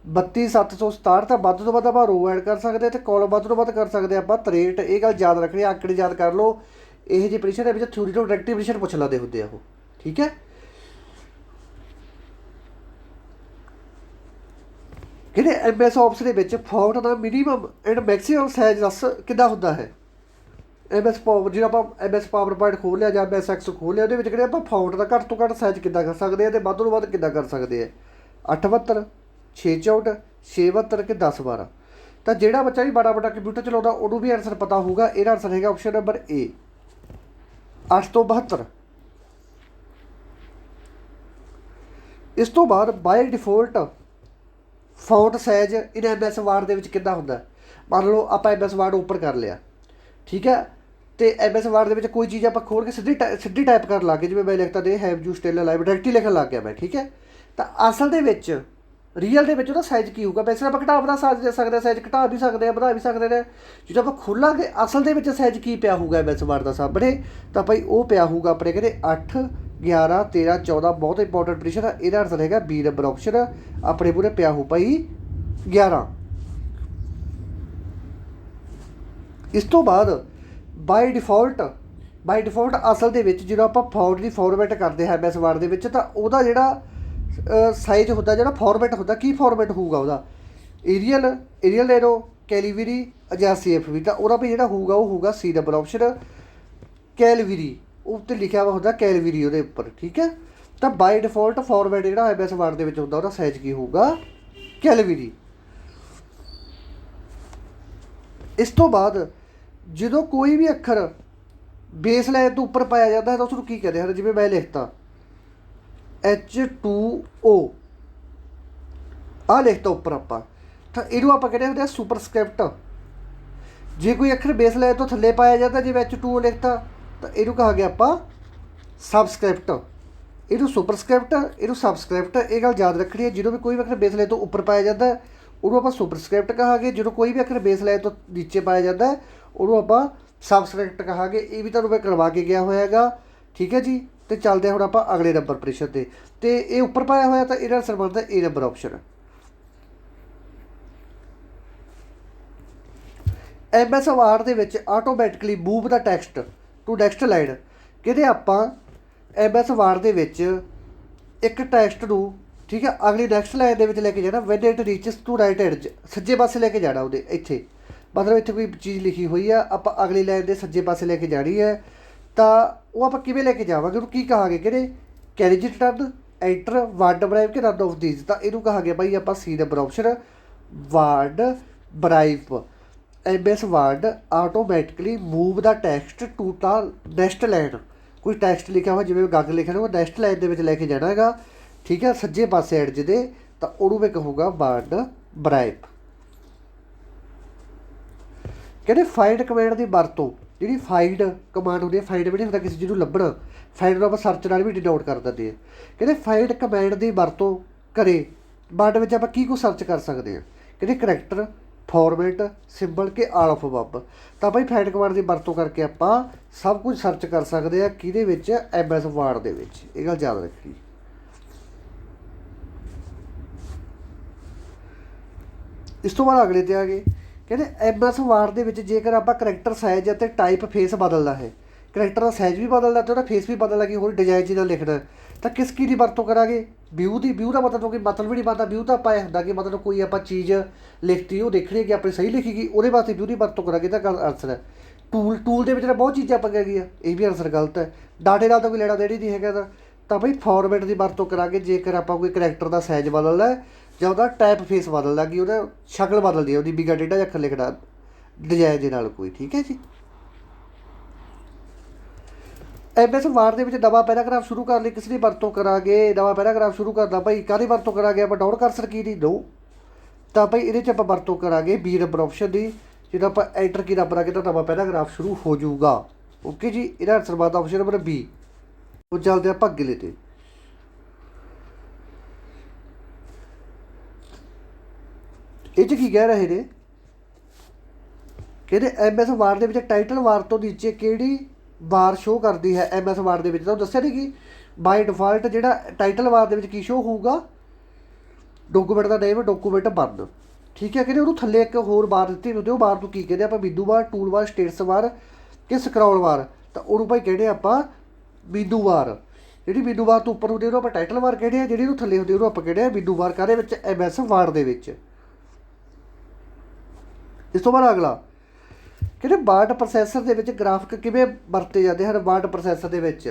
32767 ਤਾਂ ਵੱਧ ਤੋਂ ਵੱਧ ਆਪਾਂ ਰੋ ਐਡ ਕਰ ਸਕਦੇ ਹਾਂ, ਅਤੇ ਕਾਲਮ ਵੱਧ ਤੋਂ ਵੱਧ ਕਰ ਸਕਦੇ ਆਪਾਂ 63। ਇਹ ਗੱਲ ਯਾਦ ਰੱਖਣੀ, ਆਂਕੜੇ ਯਾਦ ਕਰ ਲਓ। ਇਹ ਜਿਹੇ ਪਰੀਖਿਆ ਦੇ ਵਿੱਚ ਥਿਊਰੀ ਤੋਂ ਡਾਇਰੈਕਟ ਪ੍ਰਸ਼ਨ ਪੁੱਛ ਲੈਂਦੇ ਹੁੰਦੇ ਆ ਉਹ। ਠੀਕ ਹੈ, ਕਹਿੰਦੇ MS ਆਫਿਸ ਦੇ ਵਿੱਚ font the minimum and maximum size ਦੱਸ ਕਿੱਦਾਂ ਹੁੰਦਾ ਹੈ। MS ਪਾਵਰ, ਜਿਹੜਾ ਆਪਾਂ MS ਪਾਵਰ ਪੁਆਇੰਟ ਖੋਲ੍ਹ ਲਿਆ ਜਾਂ MS Excel ਖੋਲ੍ਹ ਲਿਆ, ਉਹਦੇ ਵਿੱਚ ਕਹਿੰਦੇ ਆਪਾਂ ਫੌਂਟ ਦਾ ਘੱਟ ਤੋਂ ਘੱਟ ਸਾਈਜ਼ ਕਿੱਦਾਂ ਕਰ ਸਕਦੇ ਹਾਂ ਅਤੇ ਵੱਧ ਤੋਂ ਵੱਧ ਕਿੱਦਾਂ ਕਰ ਸਕਦੇ ਆ। 872, 664, 672 ਕਿ 1012। ਤਾਂ ਜਿਹੜਾ ਬੱਚਾ ਵੀ ਬੜਾ ਕੰਪਿਊਟਰ ਚਲਾਉਂਦਾ ਉਹਨੂੰ ਵੀ ਆਨਸਰ ਪਤਾ ਹੋਊਗਾ। ਇਹਦਾ ਆਨਸਰ ਹੈਗਾ ਆਪਸ਼ਨ ਨੰਬਰ A 872। ਇਸ ਤੋਂ ਬਾਅਦ ਬਾਈ ਡਿਫੋਲਟ ਫੌਂਟ ਸਾਈਜ਼ ਇਨ MS ਵਾਰਡ ਦੇ ਵਿੱਚ ਕਿੱਦਾਂ ਹੁੰਦਾ। ਮੰਨ ਲਓ ਆਪਾਂ MS ਵਾਰਡ ਓਪਨ ਕਰ ਲਿਆ, ਠੀਕ ਹੈ, ਅਤੇ MS ਵਾਰਡ ਦੇ ਵਿੱਚ ਕੋਈ ਚੀਜ਼ ਆਪਾਂ ਖੋਲ੍ਹ ਕੇ ਸਿੱਧੀ ਟਾਈਪ ਕਰਨ ਲੱਗ ਗਏ। ਜਿਵੇਂ ਮੈਂ ਲਿਖਤਾ ਦੇ have you still alive, direct ਹੀ ਲਿਖਣ ਲੱਗ ਗਿਆ ਮੈਂ। ਠੀਕ ਹੈ, ਤਾਂ ਅਸਲ ਦੇ ਵਿੱਚ ਰੀਅਲ ਦੇ ਵਿੱਚ ਉਹਦਾ ਸਾਈਜ਼ ਕੀ ਹੋਊਗਾ। ਵੈਸੇ ਆਪਾਂ ਘਟਾ ਵਧਾ ਸਕਦੇ ਹਾਂ, ਸਾਈਜ਼ ਘਟਾ ਵੀ ਸਕਦੇ ਹਾਂ, ਵਧਾ ਵੀ ਸਕਦੇ ਨੇ। ਜਦੋਂ ਆਪਾਂ ਖੋਲਾਂਗੇ ਅਸਲ ਦੇ ਵਿੱਚ ਸਾਈਜ਼ ਕੀ ਪਿਆ ਹੋਊਗਾ MS ਵਾਰਡ ਦਾ ਸਾਹਮਣੇ, ਤਾਂ ਭਾਈ ਉਹ ਪਿਆ ਹੋਊਗਾ ਆਪਣੇ ਕਹਿੰਦੇ 8, 11, 13, 14। ਬਹੁਤ ਇੰਪੋਰਟੈਂਟ ਪੋਜੀਸ਼ਨ ਆ। ਇਹਦਾ ਆਨਸਰ ਹੈਗਾ B ਨੰਬਰ ਆਪਸ਼ਨ। ਆਪਣੇ ਪੂਰੇ ਪਿਆ ਹੋਊ ਭਾਈ 11। ਇਸ ਤੋਂ ਬਾਅਦ ਬਾਈ ਡਿਫਾਲਟ ਅਸਲ ਦੇ ਵਿੱਚ ਜਦੋਂ ਆਪਾਂ ਫੌਂਟ ਦੀ ਫਾਰਮੈਟ ਕਰਦੇ ਹਾਂ MS ਵਾਰਡ ਦੇ ਵਿੱਚ, ਤਾਂ ਉਹਦਾ ਜਿਹੜਾ ਸਾਈਜ਼ ਹੁੰਦਾ, ਜਿਹੜਾ ਫਾਰਮੈਟ ਹੁੰਦਾ, ਕੀ ਫਾਰਮੈਟ ਹੋਊਗਾ ਉਹਦਾ, ਏਰੀਅਲ ਨੈਰੋ, ਕੈਲੀਵਰੀ ਜਾਂ CFV। ਤਾਂ ਉਹਦਾ ਵੀ ਜਿਹੜਾ ਹੋਊਗਾ ਉਹ ਹੋਊਗਾ C ਨੰਬਰ ਆਪਸ਼ਨ ਕੈਲਵਰੀ। ਉੱਤੇ ਲਿਖਿਆ ਵਾ ਹੁੰਦਾ ਕੈਲਵਰੀ ਉਹਦੇ ਉੱਪਰ। ਠੀਕ ਹੈ, ਤਾਂ ਬਾਈ ਡਿਫਾਲਟ ਫਾਰਮੈਟ ਜਿਹੜਾ MS ਵਾਰਡ ਦੇ ਵਿੱਚ ਹੁੰਦਾ ਉਹਦਾ ਸਾਈਜ਼ ਕੀ ਹੋਊਗਾ, ਕੈਲਵਰੀ। ਇਸ ਤੋਂ ਬਾਅਦ ਜਦੋਂ ਕੋਈ ਵੀ ਅੱਖਰ ਬੇਸ ਲਾਈਨ ਤੋਂ ਉੱਪਰ ਪਾਇਆ ਜਾਂਦਾ ਹੈ ਤਾਂ ਉਸਨੂੰ ਕੀ ਕਹਿੰਦੇ ਹਨ। ਜਿਵੇਂ ਮੈਂ ਲਿਖਤਾ H2O, ਆਹ ਲਿਖਤਾ ਉੱਪਰ ਆਪਾਂ, ਤਾਂ ਇਹਨੂੰ ਆਪਾਂ ਕਹਿੰਦੇ ਹੁੰਦੇ ਆ ਸੁਪਰਸਕ੍ਰਿਪਟ। ਜੇ ਕੋਈ ਅੱਖਰ ਬੇਸ ਲਾਈਨ ਤੋਂ ਥੱਲੇ ਪਾਇਆ ਜਾਂਦਾ, ਜਿਵੇਂ H2O ਲਿਖਤਾ, ਤਾਂ ਇਹਨੂੰ ਕਹਾਂਗੇ ਆਪਾਂ ਸਬਸਕ੍ਰਿਪਟ। ਇਹਨੂੰ ਸੁਪਰਸਕ੍ਰਿਪਟ, ਇਹਨੂੰ ਸਬਸਕ੍ਰਿਪਟ। ਇਹ ਗੱਲ ਯਾਦ ਰੱਖਣੀ ਹੈ। ਜਦੋਂ ਵੀ ਕੋਈ ਵੀ ਅੱਖਰ ਬੇਸ ਲਾਈਨ ਤੋਂ ਉੱਪਰ ਪਾਇਆ ਜਾਂਦਾ ਉਹਨੂੰ ਆਪਾਂ ਸੁਪਰਸਕ੍ਰਿਪਟ ਕਹਾਂਗੇ। ਜਦੋਂ ਕੋਈ ਵੀ ਅੱਖਰ ਬੇਸ ਲਾਈਨ ਤੋਂ ਨੀਚੇ ਪਾਇਆ ਜਾਂਦਾ ਉਹਨੂੰ ਆਪਾਂ ਸਬਸਕ੍ਰਿਪਟ ਕਹਾਂਗੇ। ਇਹ ਵੀ ਤੁਹਾਨੂੰ ਮੈਂ ਕਰਵਾ ਕੇ ਗਿਆ ਹੋਇਆ ਹੈਗਾ। ਠੀਕ ਹੈ ਜੀ, ਅਤੇ ਚੱਲਦੇ ਹੁਣ ਆਪਾਂ ਅਗਲੇ ਨੰਬਰ ਪ੍ਰਸ਼ਨ 'ਤੇ। ਅਤੇ ਇਹ ਉੱਪਰ ਪਾਇਆ ਹੋਇਆ ਤਾਂ ਇਹਦਾ ਆਨਸਰ ਬਣਦਾ A number option. MS Word ਦੇ ਵਿੱਚ automatically move the text to next line. ਕਹਿੰਦੇ ਆਪਾਂ MS ਵਾਰਡ ਦੇ ਵਿੱਚ ਇੱਕ ਟੈਕਸਟ ਨੂੰ, ਠੀਕ ਹੈ, ਅਗਲੀ ਨੈਕਸਟ ਲਾਈਨ ਦੇ ਵਿੱਚ ਲੈ ਕੇ ਜਾਣਾ। When it reaches to right end, ਸੱਜੇ ਪਾਸੇ ਲੈ ਕੇ ਜਾਣਾ ਉਹਦੇ। ਇੱਥੇ ਮਤਲਬ ਇੱਥੇ ਕੋਈ ਚੀਜ਼ ਲਿਖੀ ਹੋਈ ਆ, ਆਪਾਂ ਅਗਲੀ ਲਾਈਨ ਦੇ ਸੱਜੇ ਪਾਸੇ ਲੈ ਕੇ ਜਾਣੀ ਹੈ। ਤਾਂ ਉਹ ਆਪਾਂ ਕਿਵੇਂ ਲੈ ਕੇ ਜਾਵਾਂਗੇ, ਉਹਨੂੰ ਕੀ ਕਹਾਂਗੇ। ਕਹਿੰਦੇ ਕੈਰੇਜ ਟਰਨ, ਐਂਟਰ, ਵਰਡ ਬਰਾਈਵ ਕਿ ਨਨ ਆਫ ਦੀਜ਼। ਤਾਂ ਇਹਨੂੰ ਕਹਾਂਗੇ ਭਾਈ ਆਪਾਂ C ਨੰਬਰ ਆਪਸ਼ਨ ਵਰਡ ਬਰਾਈਵ। MS word automatically move the text to the next line. ਕੋਈ ਟੈਕਸਟ ਲਿਖਿਆ ਹੋਇਆ, ਜਿਵੇਂ ਗੱਗ ਲਿਖਿਆ ਹੋਇਆ, ਨੈਕਸਟ ਲਾਈਨ ਦੇ ਵਿੱਚ ਲੈ ਕੇ ਜਾਣਾ ਹੈਗਾ। ਠੀਕ ਹੈ, ਸੱਜੇ ਪਾਸੇ ਐਡਜ ਦੇ, ਤਾਂ ਉਹਨੂੰ ਮੈਂ ਕਹੂੰਗਾ ਵਰਡ ਬਰਾਈਵ। ਕਹਿੰਦੇ ਫਾਈਂਡ ਕਮਾਂਡ ਦੀ ਵਰਤੋਂ, ਜਿਹੜੀ ਫਾਈਂਡ ਕਮਾਂਡ ਹੁੰਦੀ ਹੈ, ਫਾਈਂਡ ਵੀ ਨਹੀਂ ਹੁੰਦਾ ਕਿਸੇ ਚੀਜ਼ ਨੂੰ ਲੱਭਣਾ, ਫਾਈਂਡ ਨੂੰ ਆਪਾਂ ਸਰਚ ਨਾਲ ਵੀ ਡਿਨੋਟ ਕਰ ਦਿੰਦੇ ਹਾਂ। ਕਹਿੰਦੇ ਫਾਈਂਡ ਕਮਾਂਡ ਦੀ ਵਰਤੋਂ ਕਰੇ ਵਰਡ ਵਿੱਚ ਆਪਾਂ ਕੀ ਕੁਛ ਸਰਚ ਕਰ ਸਕਦੇ ਹਾਂ। ਕਹਿੰਦੇ ਕਰੈਕਟਰ, ਫਾਰਮੈਟ, ਸਿੰਬਲ ਕਿ ਆਲ ਆਫ ਅਬਵ। ਤਾਂ ਭਾਈ ਫਾਈਂਡ ਕਮਾਂਡ ਦੀ ਵਰਤੋਂ ਕਰਕੇ ਆਪਾਂ ਸਭ ਕੁਝ ਸਰਚ ਕਰ ਸਕਦੇ ਹਾਂ ਕਿਹਦੇ ਵਿੱਚ, MS ਵਾਰਡ ਦੇ ਵਿੱਚ। ਇਹ ਗੱਲ ਯਾਦ ਰੱਖੀ। ਇਸ ਤੋਂ ਬਾਅਦ ਅਗਲੇ 'ਤੇ ਆ ਗਏ। ਕਹਿੰਦੇ MS ਵਾਰਡ ਦੇ ਵਿੱਚ ਜੇਕਰ ਆਪਾਂ ਕਰੈਕਟਰ ਸਾਈਜ਼ ਅਤੇ ਟਾਈਪ ਫੇਸ ਬਦਲਦਾ ਹੈ, ਕਰੈਕਟਰ ਦਾ ਸਾਈਜ਼ ਵੀ ਬਦਲਦਾ ਅਤੇ ਉਹਦਾ ਫੇਸ ਵੀ ਬਦਲਦਾ, ਕਿ ਹੋਰ ਡਿਜ਼ਾਈਨ ਜਿਹਦਾ ਲਿਖਣਾ, ਤਾਂ ਕਿਸ ਕੀ ਦੀ ਵਰਤੋਂ ਕਰਾਂਗੇ। ਵਿਊ ਦਾ ਮਤਲਬ ਵੀ ਨਹੀਂ ਬਣਦਾ। ਵਿਊ ਤਾਂ ਆਪਾਂ ਇਹ ਹੁੰਦਾ ਕਿ ਮਤਲਬ ਕੋਈ ਆਪਾਂ ਚੀਜ਼ ਲਿਖਤੀ ਉਹ ਦੇਖਣੀ ਕਿ ਆਪਣੀ ਸਹੀ ਲਿਖੀ ਗਈ, ਉਹਦੇ ਵਾਸਤੇ ਵਿਊ ਦੀ ਵਰਤੋਂ ਕਰਾਂਗੇ ਤਾਂ ਗੱਲ ਆਨਸਰ ਹੈ। ਟੂਲ ਦੇ ਵਿੱਚ ਤਾਂ ਬਹੁਤ ਚੀਜ਼ਾਂ ਆਪਾਂ ਕਹਿ ਗਈਆਂ, ਇਹ ਵੀ ਆਨਸਰ ਗਲਤ ਹੈ। ਡਾਟੇ ਨਾਲ ਤਾਂ ਕੋਈ ਲੈਣਾ ਦੇਣੀ ਨਹੀਂ ਹੈਗਾ ਤਾਂ ਬਈ ਫਾਰਮੈਟ ਦੀ ਵਰਤੋਂ ਕਰਾਂਗੇ ਜੇਕਰ ਆਪਾਂ ਕੋਈ ਕਰੈਕਟਰ ਦਾ ਸਾਈਜ਼ ਬਦਲਣਾ ਜਾਂ ਉਹਦਾ ਟਾਈਪ ਫੇਸ ਬਦਲਦਾ ਕਿ ਉਹਦਾ ਸ਼ਕਲ ਬਦਲਦੀ ਹੈ, ਉਹਦੀ ਬਿਗਾ ਡੇਟਾ ਜਾਂ ਅੱਖਰ ਲਿਖਣਾ ਡਿਜ਼ਾਈਨ ਦੇ ਨਾਲ ਕੋਈ। ਠੀਕ ਹੈ ਜੀ। MS ਵਰਡ ਦੇ ਵਿੱਚ ਨਵਾਂ ਪੈਰਾਗ੍ਰਾਫ ਸ਼ੁਰੂ ਕਰਨ ਲਈ ਕਿਸ ਦੀ ਵਰਤੋਂ ਕਰਾਂਗੇ? ਨਵਾਂ ਪੈਰਾਗ੍ਰਾਫ ਸ਼ੁਰੂ ਕਰਨਾ ਭਾਈ ਕਾਹਦੀ ਵਰਤੋਂ ਕਰਾਂਗੇ ਆਪਾਂ? ਡਾਊਨ ਕਰਸਰ ਕੀ ਦੀ ਦੋ ਤਾਂ ਭਾਈ ਇਹਦੇ 'ਚ ਆਪਾਂ ਵਰਤੋਂ ਕਰਾਂਗੇ ਬੀ ਨੰਬਰ ਆਪਸ਼ਨ ਦੀ। ਜਦੋਂ ਆਪਾਂ ਐਂਟਰ ਕੀ ਨੰਬਰ ਤਾਂ ਨਵਾਂ ਪੈਰਾਗ੍ਰਾਫ ਸ਼ੁਰੂ ਹੋ ਜਾਊਗਾ। ਓਕੇ ਜੀ, ਇਹਦਾ ਆਨਸਰ ਬਣਦਾ ਆਪਸ਼ਨ ਨੰਬਰ ਬੀ। ਉਹ ਚੱਲਦੇ ਆਪਾਂ ਅਗਲੇ 'ਤੇ। ਇਹ 'ਚ ਕੀ ਕਹਿ ਰਹੇ ਨੇ? ਕਹਿੰਦੇ MS ਵਰਡ ਦੇ ਵਿੱਚ ਟਾਈਟਲ ਵਾਰ ਤੋਂ ਨੀਚੇ ਕਿਹੜੀ ਵਾਰ ਸ਼ੋਅ ਕਰਦੀ ਹੈ? MS ਵਰਡ ਦੇ ਵਿੱਚ ਤੁਹਾਨੂੰ ਦੱਸਿਆ ਨਹੀਂ ਕਿ ਬਾਈ ਡਿਫਾਲਟ ਜਿਹੜਾ ਟਾਈਟਲ ਵਾਰ ਦੇ ਵਿੱਚ ਕੀ ਸ਼ੋਅ ਹੋਊਗਾ? ਡਾਕੂਮੈਂਟ ਦਾ ਨੇਮ ਡਾਕੂਮੈਂਟ 1। ਠੀਕ ਹੈ। ਕਹਿੰਦੇ ਉਹਨੂੰ ਥੱਲੇ ਇੱਕ ਹੋਰ ਬਾਰ ਦਿੱਤੀ ਹੁੰਦੀ, ਉਹ ਬਾਰ ਨੂੰ ਕੀ ਕਹਿੰਦੇ ਆਪਾਂ? ਬਿੰਦੂ ਬਾਰ, ਟੂਲ ਬਾਰ, ਸਟੇਟਸ ਬਾਰ ਕਿ ਸਕਰੋਲ ਬਾਰ? ਤਾਂ ਉਹਨੂੰ ਭਾਈ ਕਹਿੰਦੇ ਆਪਾਂ ਬਿੰਦੂ ਬਾਰ। ਜਿਹੜੀ ਬਿੰਦੂ ਬਾਰ ਤੋਂ ਉੱਪਰ ਹੁੰਦੀ ਉਹਨੂੰ ਆਪਾਂ ਟਾਈਟਲ ਬਾਰ ਕਹਿੰਦੇ ਆ, ਜਿਹੜੀ ਉਹਨੂੰ ਥੱਲੇ ਹੁੰਦੀ ਉਹਨੂੰ ਆਪਾਂ ਕਹਿੰਦੇ ਆ ਬਿੰਦੂ ਬਾਰ। ਕਾਹਦੇ ਵਿੱਚ? MS ਵਰਡ ਦੇ ਵਿੱਚ। ਇਸ ਤੋਂ ਬਾਅਦ ਅਗਲਾ ਕਹਿੰਦੇ ਵਰਡ ਪ੍ਰੋਸੈਸਰ ਦੇ ਵਿੱਚ ਗ੍ਰਾਫਿਕ ਕਿਵੇਂ ਵਰਤੇ ਜਾਂਦੇ ਹਨ? ਵਰਡ ਪ੍ਰੋਸੈਸਰ ਦੇ ਵਿੱਚ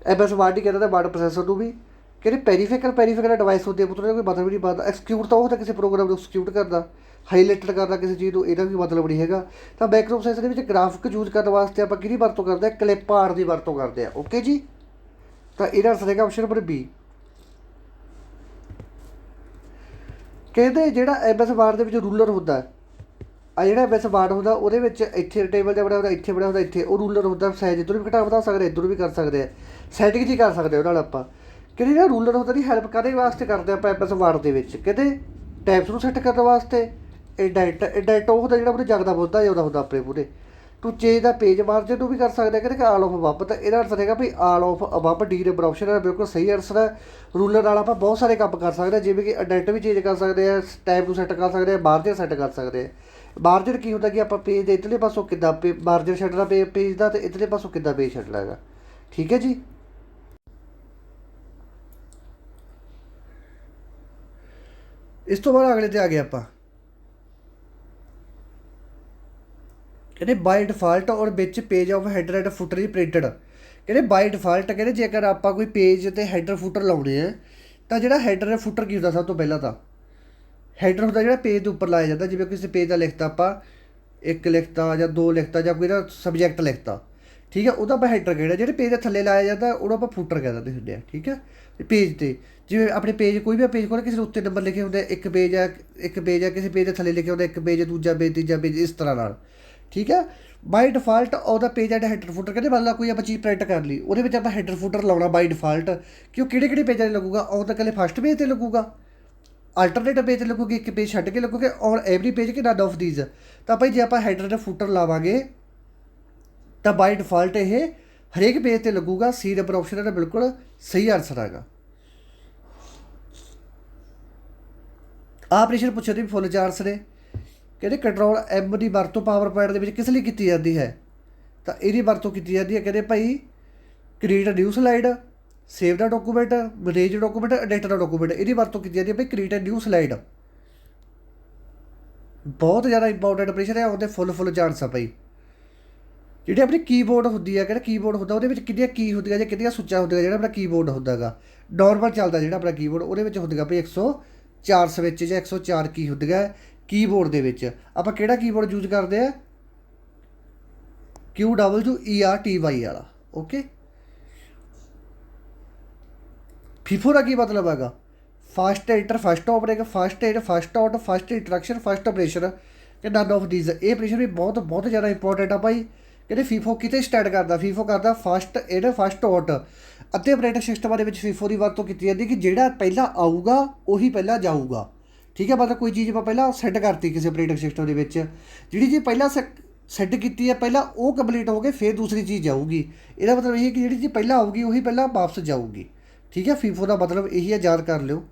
MS ਵਰਡ ਹੀ ਕਹਿੰਦਾ ਤਾਂ ਵਰਡ ਪ੍ਰੋਸੈਸਰ ਨੂੰ ਵੀ। ਕਹਿੰਦੇ ਪੈਰੀਫਿਕਲ ਡਿਵਾਈਸ ਹੁੰਦੇ ਪੁੱਤਰ, ਕੋਈ ਮਤਲਬ ਨਹੀਂ ਬਣਦਾ। ਐਕਸੀਕਿਊਟ ਤਾਂ ਉਹ ਤਾਂ ਕਿਸੇ ਪ੍ਰੋਗਰਾਮ ਨੂੰ ਐਕਸੀਕਿਊਟ ਕਰਦਾ, ਹਾਈਲਾਈਟਡ ਕਰਦਾ ਕਿਸੇ ਚੀਜ਼ ਨੂੰ, ਇਹਦਾ ਵੀ ਮਤਲਬ ਨਹੀਂ ਹੈਗਾ। ਤਾਂ ਮਾਈਕਰੋ ਪ੍ਰੋਸੈਸਰ ਦੇ ਵਿੱਚ ਗ੍ਰਾਫਿਕ ਯੂਜ਼ ਕਰਨ ਵਾਸਤੇ ਆਪਾਂ ਕਿਹਦੀ ਵਰਤੋਂ ਕਰਦੇ ਹਾਂ? ਕਲਿੱਪ ਆਰਟ ਦੀ ਵਰਤੋਂ ਕਰਦੇ ਹਾਂ। ਓਕੇ ਜੀ, ਤਾਂ ਇਹਦਾ ਆਨਸਰ ਹੈਗਾ ਆਪਸ਼ਨ ਨੰਬਰ ਬੀ। ਕਹਿੰਦੇ ਜਿਹੜਾ MS ਵਰਡ ਦੇ ਵਿੱਚ ਰੂਲਰ ਹੁੰਦਾ ਆ, ਜਿਹੜਾ MS ਵਰਡ ਹੁੰਦਾ ਉਹਦੇ ਵਿੱਚ ਇੱਥੇ ਟੇਬਲ ਜਿਹਾ ਬਣਿਆ ਹੁੰਦਾ, ਇੱਥੇ ਬਣਿਆ ਹੁੰਦਾ, ਇੱਥੇ ਉਹ ਰੂਲਰ ਹੁੰਦਾ। ਸਾਈਜ਼ ਇੱਧਰੋਂ ਵੀ ਘਟਾ ਵਧਾ ਸਕਦੇ, ਇੱਧਰੋਂ ਵੀ ਕਰ ਸਕਦੇ ਆ, ਸੈਟਿੰਗ ਜੀ ਕਰ ਸਕਦੇ ਉਹਦੇ ਨਾਲ ਆਪਾਂ। ਕਹਿੰਦੇ ਜਿਹੜਾ ਰੂਲਰ ਹੁੰਦਾ ਦੀ ਹੈਲਪ ਕਾਹਦੇ ਵਾਸਤੇ ਕਰਦੇ ਆਪਾਂ MS ਵਰਡ ਦੇ ਵਿੱਚ? ਕਹਿੰਦੇ ਟੈਬਸ ਨੂੰ ਸੈੱਟ ਕਰਨ ਵਾਸਤੇ। ਇੰਡੈਂਟ ਉਹ ਹੁੰਦਾ ਜਿਹੜਾ ਪੂਰੇ ਜਗਦਾ ਬੁੱਝਦਾ ਜਿਆਦਾ ਹੁੰਦਾ ਆਪਣੇ ਪੂਰੇ। To change the page margin ਨੂੰ ਵੀ ਕਰ ਸਕਦੇ ਆ। ਕਹਿੰਦੇ ਆਲ ਆਫ ਅਬਵ, ਤਾਂ ਇਹਦਾ ਆਨਸਰ ਹੈਗਾ ਵੀ all of above. D number option ਹੈ ਬਿਲਕੁਲ ਸਹੀ ਆਨਸਰ ਹੈ। ਰੂਲਰ ਨਾਲ ਆਪਾਂ ਬਹੁਤ ਸਾਰੇ ਕੰਮ ਕਰ ਸਕਦੇ ਹਾਂ, ਜਿਵੇਂ ਕਿ ਇੰਡੈਂਟ ਵੀ ਚੇਂਜ ਕਰ ਸਕਦੇ ਆ, ਟੈਬ ਨੂੰ ਸੈੱਟ ਕਰ ਸਕਦੇ ਆ, ਮਾਰਜਨ ਸੈੱਟ ਕਰ ਸਕਦੇ ਆ। ਮਾਰਜਨ ਕੀ ਹੁੰਦਾ ਕਿ ਆਪਾਂ ਪੇਜ ਦੇ ਇੱਧਰਲੇ ਪਾਸੋਂ ਕਿੱਦਾਂ ਮਾਰਜਨ ਛੱਡਣਾ ਪੇਜ ਦਾ, ਅਤੇ ਇੱਧਰਲੇ ਪਾਸੋਂ ਕਿੱਦਾਂ ਪੇਜ ਛੱਡਣਾ ਹੈਗਾ। ਠੀਕ ਹੈ ਜੀ। ਇਸ ਤੋਂ ਬਾਅਦ ਅਗਲੇ 'ਤੇ ਆ ਗਏ ਆਪਾਂ। ਕਹਿੰਦੇ ਬਾਈ ਡਿਫਾਲਟ ਔਰ ਵਿੱਚ page of header and footer he printed. ਕਹਿੰਦੇ ਬਾਈ ਡਿਫਾਲਟ ਕਹਿੰਦੇ ਜੇਕਰ ਆਪਾਂ ਕੋਈ ਪੇਜ 'ਤੇ ਹੈਡਰ ਫੁੱਟਰ ਲਾਉਣੇ ਆ ਤਾਂ ਜਿਹੜਾ ਹੈਡਰ ਐਂਡ ਫੁੱਟਰ ਕੀ ਹੁੰਦਾ? ਸਭ ਤੋਂ ਪਹਿਲਾਂ ਤਾਂ ਹੈਡਰ ਹੁੰਦਾ ਜਿਹੜਾ ਪੇਜ ਦੇ ਉੱਪਰ ਲਾਇਆ ਜਾਂਦਾ। ਜਿਵੇਂ ਕਿਸੇ ਪੇਜ ਦਾ ਲਿਖਤਾ ਆਪਾਂ 1 ਲਿਖਤਾ ਜਾਂ 2 ਲਿਖਤਾ ਜਾਂ ਕੋਈ ਦਾ ਸਬਜੈਕਟ ਲਿਖਤਾ, ਠੀਕ ਹੈ, ਉਹਦਾ ਆਪਾਂ ਹੈਡਰ ਕਹਿੰਦੇ। ਜਿਹੜੇ ਪੇਜ ਦੇ ਥੱਲੇ ਲਾਇਆ ਜਾਂਦਾ ਉਹਨੂੰ ਆਪਾਂ ਫੁੱਟਰ ਕਹਿ ਦਿੰਦੇ ਹੁੰਦੇ ਆ। ਠੀਕ ਹੈ। ਪੇਜ 'ਤੇ ਜਿਵੇਂ ਆਪਣੇ ਪੇਜ ਕੋਈ ਵੀ ਪੇਜ ਖੋਲ੍ਹ, ਕਿਸੇ ਦੇ ਉੱਤੇ ਨੰਬਰ ਲਿਖੇ ਹੁੰਦੇ, ਇੱਕ ਪੇਜ ਆ ਕਿਸੇ ਪੇਜ ਦੇ ਥੱਲੇ ਲਿਖੇ ਹੁੰਦੇ ਇੱਕ ਪੇਜ, ਦੂਜਾ ਪੇਜ, ਤੀਜਾ ਪੇਜ, ਇਸ ਤਰ੍ਹਾਂ ਨਾਲ। ਠੀਕ ਹੈ। ਬਾਈ ਡਿਫਾਲਟ ਉਹਦਾ ਪੇਜ ਐਂਡ ਹੈਡਰ ਫੁੱਟਰ ਕਹਿੰਦੇ ਮਤਲਬ ਕੋਈ ਆਪਾਂ ਚੀਜ਼ ਪ੍ਰਿੰਟ ਕਰ ਲਈ, ਉਹਦੇ ਵਿੱਚ ਆਪਾਂ ਹੈਡਰ ਫੁੱਟਰ ਲਾਉਣਾ ਬਾਈ ਡਿਫਾਲਟ। ਕਿ ਉਹ ਕਿਹੜੇ ਪੇਜਾਂ 'ਤੇ ਲੱਗੂਗਾ? ਉਹ ਤਾਂ ਇਕੱਲੇ ਫਸਟ ਪੇਜ 'ਤੇ ਲੱਗੂਗਾ, ਅਲਟਰਨੇਟ ਪੇਜ 'ਤੇ ਲੱਗੂਗੀ, ਇੱਕ ਪੇਜ ਛੱਡ ਕੇ ਲੱਗੂਗੇ, ਔਰ ਐਵਰੀ ਪੇਜ ਕਿ ਨਨ ਆਫ ਦੀਜ਼। ਤਾਂ ਭਾਈ ਜੇ ਆਪਾਂ ਹੈਡਰ ਐਂਡ ਫੁੱਟਰ ਲਾਵਾਂਗੇ ਤਾਂ ਬਾਈ ਡਿਫਾਲਟ ਇਹ ਹਰੇਕ ਪੇਜ 'ਤੇ ਲੱਗੂਗਾ। ਸੀ ਨੰਬਰ ਆਪਸ਼ਨ ਦਾ ਬਿਲਕੁਲ ਸਹੀ ਆਨਸਰ ਹੈਗਾ। ਆਹ ਪ੍ਰਸ਼ਨ ਪੁੱਛਿਆ ਦੀ ਫੁੱਲ ਚਾਰਸ ਨੇ। ਕਹਿੰਦੇ ਕੰਟਰੋਲ M ਦੀ ਵਰਤੋਂ ਪਾਵਰ ਪੁਆਇੰਟ ਦੇ ਵਿੱਚ ਕਿਸ ਲਈ ਕੀਤੀ ਜਾਂਦੀ ਹੈ? ਤਾਂ ਇਹਦੀ ਵਰਤੋਂ ਕੀਤੀ ਜਾਂਦੀ ਹੈ ਕਹਿੰਦੇ ਭਾਈ ਕ੍ਰੀਏਟ ਨਿਊ ਸਲਾਈਡ, ਸੇਵ ਦਾ ਡਾਕੂਮੈਂਟ, ਮੈਨੇਜ ਡਾਕੂਮੈਂਟ, ਐਡਿਟ ਦਾ ਡਾਕੂਮੈਂਟ। ਇਹਦੀ ਵਰਤੋਂ ਕੀਤੀ ਜਾਂਦੀ ਹੈ ਭਾਈ ਕ੍ਰੀਏਟ ਨਿਊ ਸਲਾਈਡ। ਬਹੁਤ ਜ਼ਿਆਦਾ ਇੰਪੋਰਟੈਂਟ ਪ੍ਰਸ਼ਨ ਹੈ, ਉਹਦੇ ਫੁੱਲ ਚਾਂਸ ਆ ਭਾਈ। ਜਿਹੜੀ ਆਪਣੀ ਕੀਬੋਰਡ ਹੁੰਦੀ ਹੈ, ਕਹਿੰਦਾ ਕੀਬੋਰਡ ਹੁੰਦਾ ਉਹਦੇ ਵਿੱਚ ਕਿੰਨੀਆਂ ਕੀ ਹੁੰਦੀਆਂ ਜਾਂ ਕਿੰਨੀਆਂ ਸੁੱਚਾਂ ਹੁੰਦੀਆਂ? ਜਿਹੜਾ ਆਪਣਾ ਕੀਬੋਰਡ ਹੁੰਦਾ ਹੈਗਾ ਨੋਰਮਲ ਚੱਲਦਾ ਜਿਹੜਾ ਆਪਣਾ ਕੀਬੋਰਡ, ਉਹਦੇ ਵਿੱਚ ਹੁੰਦੀਆਂ ਭਾਈ 104 ਸਵਿੱਚ ਜਾਂ 104 ਕੀ ਹੁੰਦੀਆਂ ਕੀਬੋਰਡ ਦੇ ਵਿੱਚ। ਆਪਾਂ ਕਿਹੜਾ ਕੀਬੋਰਡ ਯੂਜ਼ ਕਰਦੇ ਆ? QWERTY ਵਾਲਾ। ਓਕੇ। ਫੀਫੋ ਦਾ ਕੀ ਮਤਲਬ ਹੈਗਾ? First enter, first opening, first aid, first out, first interaction, first operation ਕਿ ਨਨ ਆਫ ਦੀਜ਼। ਇਹ ਆਪਰੇਸ਼ਨ ਵੀ ਬਹੁਤ ਜ਼ਿਆਦਾ ਇੰਪੋਰਟੈਂਟ ਆ ਭਾਈ। ਕਹਿੰਦੇ ਫੀਫੋ ਕਿਤੇ ਸਟਾਰਟ ਕਰਦਾ? ਫੀਫੋ ਕਰਦਾ ਫਸਟ ਐਡ, ਫਸਟ ਆਊਟ। ਅੱਧੇ ਆਪਰੇਟਿੰਗ ਸਿਸਟਮਾਂ ਦੇ ਵਿੱਚ ਫੀਫੋ ਦੀ ਵਰਤੋਂ ਕੀਤੀ ਜਾਂਦੀ ਕਿ ਜਿਹੜਾ ਪਹਿਲਾਂ ਆਊਗਾ ਉਹੀ ਪਹਿਲਾਂ ਜਾਊਗਾ। ਠੀਕ ਹੈ। ਮਤਲਬ ਕੋਈ ਚੀਜ਼ ਆਪਾਂ ਪਹਿਲਾਂ ਸੈੱਟ ਕਰਤੀ ਕਿਸੇ ਆਪਰੇਟਿੰਗ ਸਿਸਟਮ ਦੇ ਵਿੱਚ, ਜਿਹੜੀ ਚੀਜ਼ ਪਹਿਲਾਂ ਸੈੱਟ ਕੀਤੀ ਹੈ ਪਹਿਲਾਂ ਉਹ ਕੰਪਲੀਟ ਹੋ ਕੇ ਫਿਰ ਦੂਸਰੀ ਚੀਜ਼ ਜਾਊਗੀ। ਇਹਦਾ ਮਤਲਬ ਇਹ ਹੈ ਕਿ ਜਿਹੜੀ ਚੀਜ਼ ਪਹਿਲਾਂ ਆਊਗੀ ਉਹੀ ਪਹਿਲਾਂ ਵਾਪਸ ਜਾਊਗੀ। ਠੀਕ ਹੈ। ਫੀਫੋ ਦਾ ਮਤਲਬ ਇਹੀ ਹੈ, ਯਾਦ ਕਰ ਲਿਓ।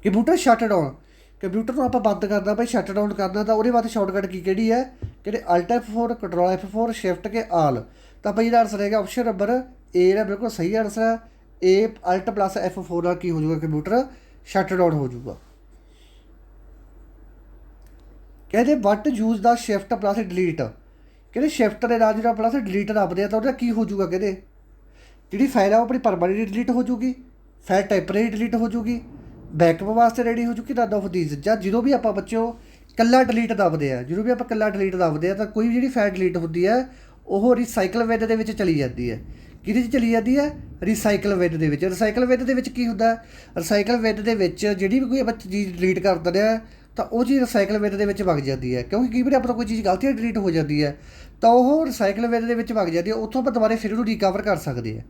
ਕੰਪਿਊਟਰ ਸ਼ਟ ਡਾਊਨ, ਕੰਪਿਊਟਰ ਨੂੰ ਆਪਾਂ ਬੰਦ ਕਰਨਾ ਭਾਈ, ਸ਼ਟ ਡਾਊਨ ਕਰਨਾ ਤਾਂ ਉਹਦੇ ਵਾਸਤੇ ਸ਼ਾਰਟਕਟ ਕਿਹੜੀ ਹੈ? ਕਿਹੜੇ Alt F4, control F4, shift ਕੇ ਆਲ। ਤਾਂ ਭਾਈ ਇਹਦਾ ਆਨਸਰ ਹੈਗਾ ਆਪਸ਼ਨ ਨੰਬਰ ਏ ਜਿਹੜਾ ਬਿਲਕੁਲ ਸਹੀ ਆਨਸਰ ਹੈ। ए Alt प्लस F4 ਨਾਲ ਕੀ ਹੋ ਜਾਊਗਾ, ਕੰਪਿਊਟਰ ਸ਼ਟ ਡਾਊਨ ਹੋ ਜਾਊਗਾ। ਕਹਿੰਦੇ ਵਟ ਯੂਜ਼ ਦਾ ਸ਼ਿਫਟ ਪਲਸ ਡਿਲੀਟ, ਕਹਿੰਦੇ ਸ਼ਿਫਟ ਦੇ ਨਾਲ ਜਿਹੜਾ ਪਲਸ ਡਿਲੀਟ ਦੱਬਦੇ ਆ ਤਾਂ ਉਹਦਾ ਕੀ ਹੋ ਜਾਊਗਾ, ਕਹਿੰਦੇ ਜਿਹੜੀ ਫਾਈਲ ਆ ਉਹ ਆਪਣੀ ਪਰਮਾਨੈਂਟ ਡਿਲੀਟ ਹੋ ਜਾਊਗੀ, ਫਾਈਲ ਟੈਂਪਰੇਰੀ ਡਿਲੀਟ ਹੋ ਜਾਊਗੀ, ਬੈਕਅਪ ਵਾਸਤੇ ਰੈਡੀ ਹੋ ਚੁੱਕੀ। ਨਨ ਆਫ ਦੀਜ਼, ਜਾਂ ਜਦੋਂ ਵੀ ਆਪਾਂ ਬੱਚਿਓ ਕੱਲਾ ਡਿਲੀਟ ਦੱਬਦੇ ਆ, ਜਦੋਂ ਵੀ ਆਪਾਂ ਕੱਲਾ ਡਿਲੀਟ ਦੱਬਦੇ ਆ ਤਾਂ ਕੋਈ ਵੀ ਜਿਹੜੀ ਫਾਈਲ ਡਿਲੀਟ ਹੁੰਦੀ ਹੈ ਉਹ ਰੀਸਾਈਕਲ ਵਿਦ ਦੇ ਵਿੱਚ ਚਲੀ ਜਾਂਦੀ ਹੈ। ਕਿਹਦੇ 'ਚ ਚਲੀ ਜਾਂਦੀ ਹੈ? ਰੀਸਾਈਕਲ ਵਿਦ ਦੇ ਵਿੱਚ। ਰੀਸਾਈਕਲ ਵਿਦ ਦੇ ਵਿੱਚ ਕੀ ਹੁੰਦਾ? ਰੀਸਾਈਕਲ ਵਿਦ ਦੇ ਵਿੱਚ ਜਿਹੜੀ ਵੀ ਕੋਈ ਆਪਾਂ ਚੀਜ਼ ਡਿਲੀਟ ਕਰ ਦਿੰਦੇ ਆ ਤਾਂ ਉਹ ਚੀਜ਼ ਰੀਸਾਈਕਲ ਵਿਦ ਦੇ ਵਿੱਚ ਵਗ ਜਾਂਦੀ ਹੈ, ਕਿਉਂਕਿ ਕਈ ਵਾਰੀ ਆਪਾਂ ਕੋਈ ਚੀਜ਼ ਗਲਤੀ ਨਾਲ ਡਿਲੀਟ ਹੋ ਜਾਂਦੀ ਹੈ ਤਾਂ ਉਹ ਰੀਸਾਈਕਲ ਵਿਦ ਦੇ ਵਿੱਚ ਵਗ ਜਾਂਦੀ ਹੈ, ਉੱਥੋਂ ਆਪਾਂ ਦੁਬਾਰਾ ਫਿਰ ਉਹਨੂੰ ਰਿਕਵਰ ਕਰ ਸਕਦੇ ਹਾਂ।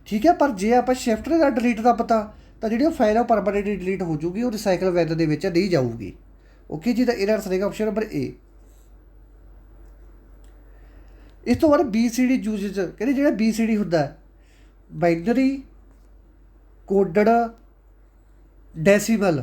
ਠੀਕ ਹੈ, ਪਰ ਜੇ ਆਪਾਂ ਸ਼ਿਫਟ ਦੇ ਨਾਲ ਡਿਲੀਟ ਦਾ ਪਤਾ ਤਾਂ ਜਿਹੜੀ ਉਹ ਫਾਈਲ ਆ ਉਹ ਪਰਮਾਨੈਂਟਲੀ ਡਿਲੀਟ ਹੋ ਜੂਗੀ, ਉਹ ਰੀਸਾਈਕਲ ਵਿਦ ਦੇ ਵਿੱਚ ਨਹੀਂ ਜਾਊਗੀ। ਓਕੇ ਜੀ, ਤਾਂ ਇਹਦਾ ਆਨਸਰ ਹੈਗਾ ਆਪਸ਼ਨ ਨੰਬਰ ਏ। ਇਸ ਤੋਂ ਬਾਅਦ BCD ਯੂਜ਼ੇਜ, ਕਹਿੰਦੇ ਜਿਹੜਾ BCD ਹੁੰਦਾ ਬਾਈਨਰੀ ਕੋਡਡ ਡੈਸੀਮਲ,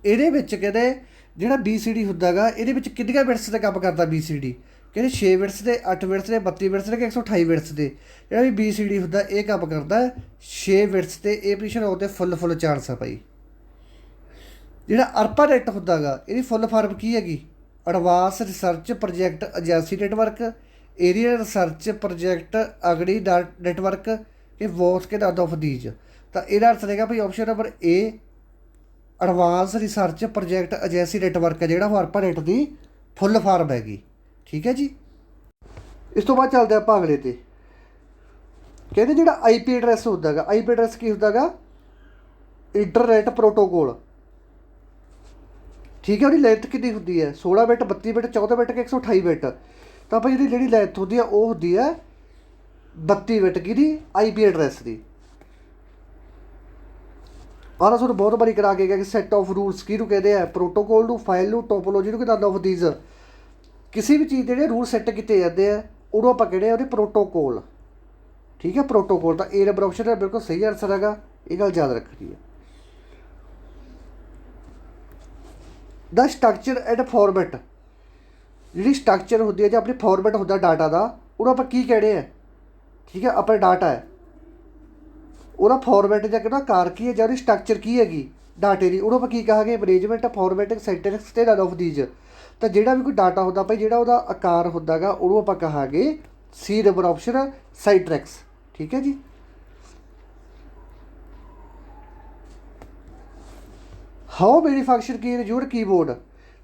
ਇਹਦੇ ਵਿੱਚ ਕਹਿੰਦੇ ਜਿਹੜਾ BCD ਹੁੰਦਾ ਗਾ ਇਹਦੇ ਵਿੱਚ ਕਿੰਨੀਆਂ ਬਿਟਸ 'ਤੇ ਕੰਮ ਕਰਦਾ BCD, ਕਹਿੰਦੇ 6 ਬਿਟਸ ਦੇ, 8 ਬਿਟਸ ਦੇ, 32 ਬਿਟਸ ਦੇ ਕਿ 128 ਬਿਟਸ ਦੇ। ਜਿਹੜਾ ਵੀ BCD ਹੁੰਦਾ ਇਹ ਕੰਮ ਕਰਦਾ 6 ਬਿਟਸ 'ਤੇ। ਇਹ ਪੋਜੀਸ਼ਨ ਹੋਣ 'ਤੇ ਫੁੱਲ ਚਾਂਸ ਆ ਭਾਈ। ਜਿਹੜਾ ARPANET ਹੁੰਦਾ ਗਾ ਇਹਦੀ ਫੁੱਲ ਫਾਰਮ ਕੀ ਹੈਗੀ? Advanced research project agency network, area research project ਅਗੜੀ ਨੈਟਵਰਕ, ਇਹ ਵੋਸ ਕੇ ਨਨ ਆਫ ਦੀਜ਼। ਤਾਂ ਇਹਦਾ ਅਰਥ ਰਹੇਗਾ ਭਾਈ option number A, advanced research project agency network ਹੈ ਜਿਹੜਾ ਉਹ ARPANET ਦੀ ਫੁੱਲ ਫਾਰਮ ਹੈਗੀ। ਠੀਕ ਹੈ ਜੀ, ਇਸ ਤੋਂ ਬਾਅਦ ਚੱਲਦੇ ਆਪਾਂ ਅਗਲੇ 'ਤੇ। ਕਹਿੰਦੇ ਜਿਹੜਾ IP ਐਡਰੈਸ ਹੁੰਦਾ ਗਾ, IP ਐਡਰੈਸ ਕੀ ਹੁੰਦਾ ਗਾ? Internet protocol. ਠੀਕ ਹੈ, ਉਹਦੀ ਲੈਂਥ ਕਿੰਨੀ ਹੁੰਦੀ ਹੈ? 16 ਬਿਟ, 32 ਬਿਟ, 14 ਬਿਟ ਕਿ 128 ਬਿਟ। ਤਾਂ ਆਪਾਂ ਜਿਹੜੀ ਲੈਂਥ ਹੁੰਦੀ ਆ ਉਹ ਹੁੰਦੀ ਹੈ 32 ਬਿਟ। ਕਿਹਦੀ? IP ਐਡਰੈਸ ਦੀ। ਆਹ ਤੁਹਾਨੂੰ ਬਹੁਤ ਵਾਰੀ ਕਰਾ ਕੇ ਗਿਆ ਕਿ ਸੈੱਟ ਆਫ ਰੂਲਸ ਕਿਹਨੂੰ ਕਹਿੰਦੇ ਆ? ਪ੍ਰੋਟੋਕੋਲ ਨੂੰ, ਫਾਈਲ ਨੂੰ, ਟੋਪੋਲੋਜੀ ਨੂੰ, ਕਿ ਨਨ ਆਫ ਦੀਜ਼। ਕਿਸੇ ਵੀ ਚੀਜ਼ ਦੇ ਜਿਹੜੇ ਰੂਲ ਸੈੱਟ ਕੀਤੇ ਜਾਂਦੇ ਆ ਉਹਨੂੰ ਆਪਾਂ ਕਹਿੰਦੇ ਆ ਉਹਦੇ ਪ੍ਰੋਟੋਕੋਲ। ਠੀਕ ਹੈ, ਪ੍ਰੋਟੋਕੋਲ। ਤਾਂ ਏ ਨੰਬਰ ਆਪਸ਼ਨ ਦਾ ਬਿਲਕੁਲ ਸਹੀ ਆਨਸਰ ਹੈਗਾ, ਇਹ ਗੱਲ ਯਾਦ ਰੱਖਣੀ ਹੈ। ਦਾ ਸਟਰਕਚਰ ਐਂਡ ਫਾਰਮੈਟ, ਜਿਹੜੀ ਸਟਰਕਚਰ ਹੁੰਦੀ ਹੈ ਜਾਂ ਆਪਣੀ ਫਾਰਮੈਟ ਹੁੰਦਾ ਡਾਟਾ ਦਾ ਉਹਨੂੰ ਆਪਾਂ ਕੀ ਕਹਿੰਦੇ ਆ? ਠੀਕ ਹੈ, ਆਪਣਾ ਡਾਟਾ ਹੈ ਉਹਦਾ ਫਾਰਮੈਟ ਜਾਂ ਕਿਹੜਾ ਆਕਾਰ ਕੀ ਹੈ ਜਾਂ ਉਹਦੀ ਸਟਰਕਚਰ ਕੀ ਹੈਗੀ ਡਾਟੇ ਦੀ, ਉਹਨੂੰ ਆਪਾਂ ਕੀ ਕਹਾਂਗੇ? ਅਰੇਂਜਮੈਂਟ, ਫਾਰਮੈਟਿੰਗ, ਸਿੰਟੈਕਸ ਤੇ ਨਨ ਆਫ ਦੀਜ਼। ਤਾਂ ਜਿਹੜਾ ਵੀ ਕੋਈ ਡਾਟਾ ਹੁੰਦਾ ਭਾਈ ਜਿਹੜਾ ਉਹਦਾ ਆਕਾਰ ਹੁੰਦਾ ਗਾ ਉਹਨੂੰ ਆਪਾਂ ਕਹਾਂਗੇ ਸੀ ਨੰਬਰ ਆਪਸ਼ਨ ਸਿੰਟੈਕਸ। ਠੀਕ ਹੈ ਜੀ। How many function Ki your keyboard,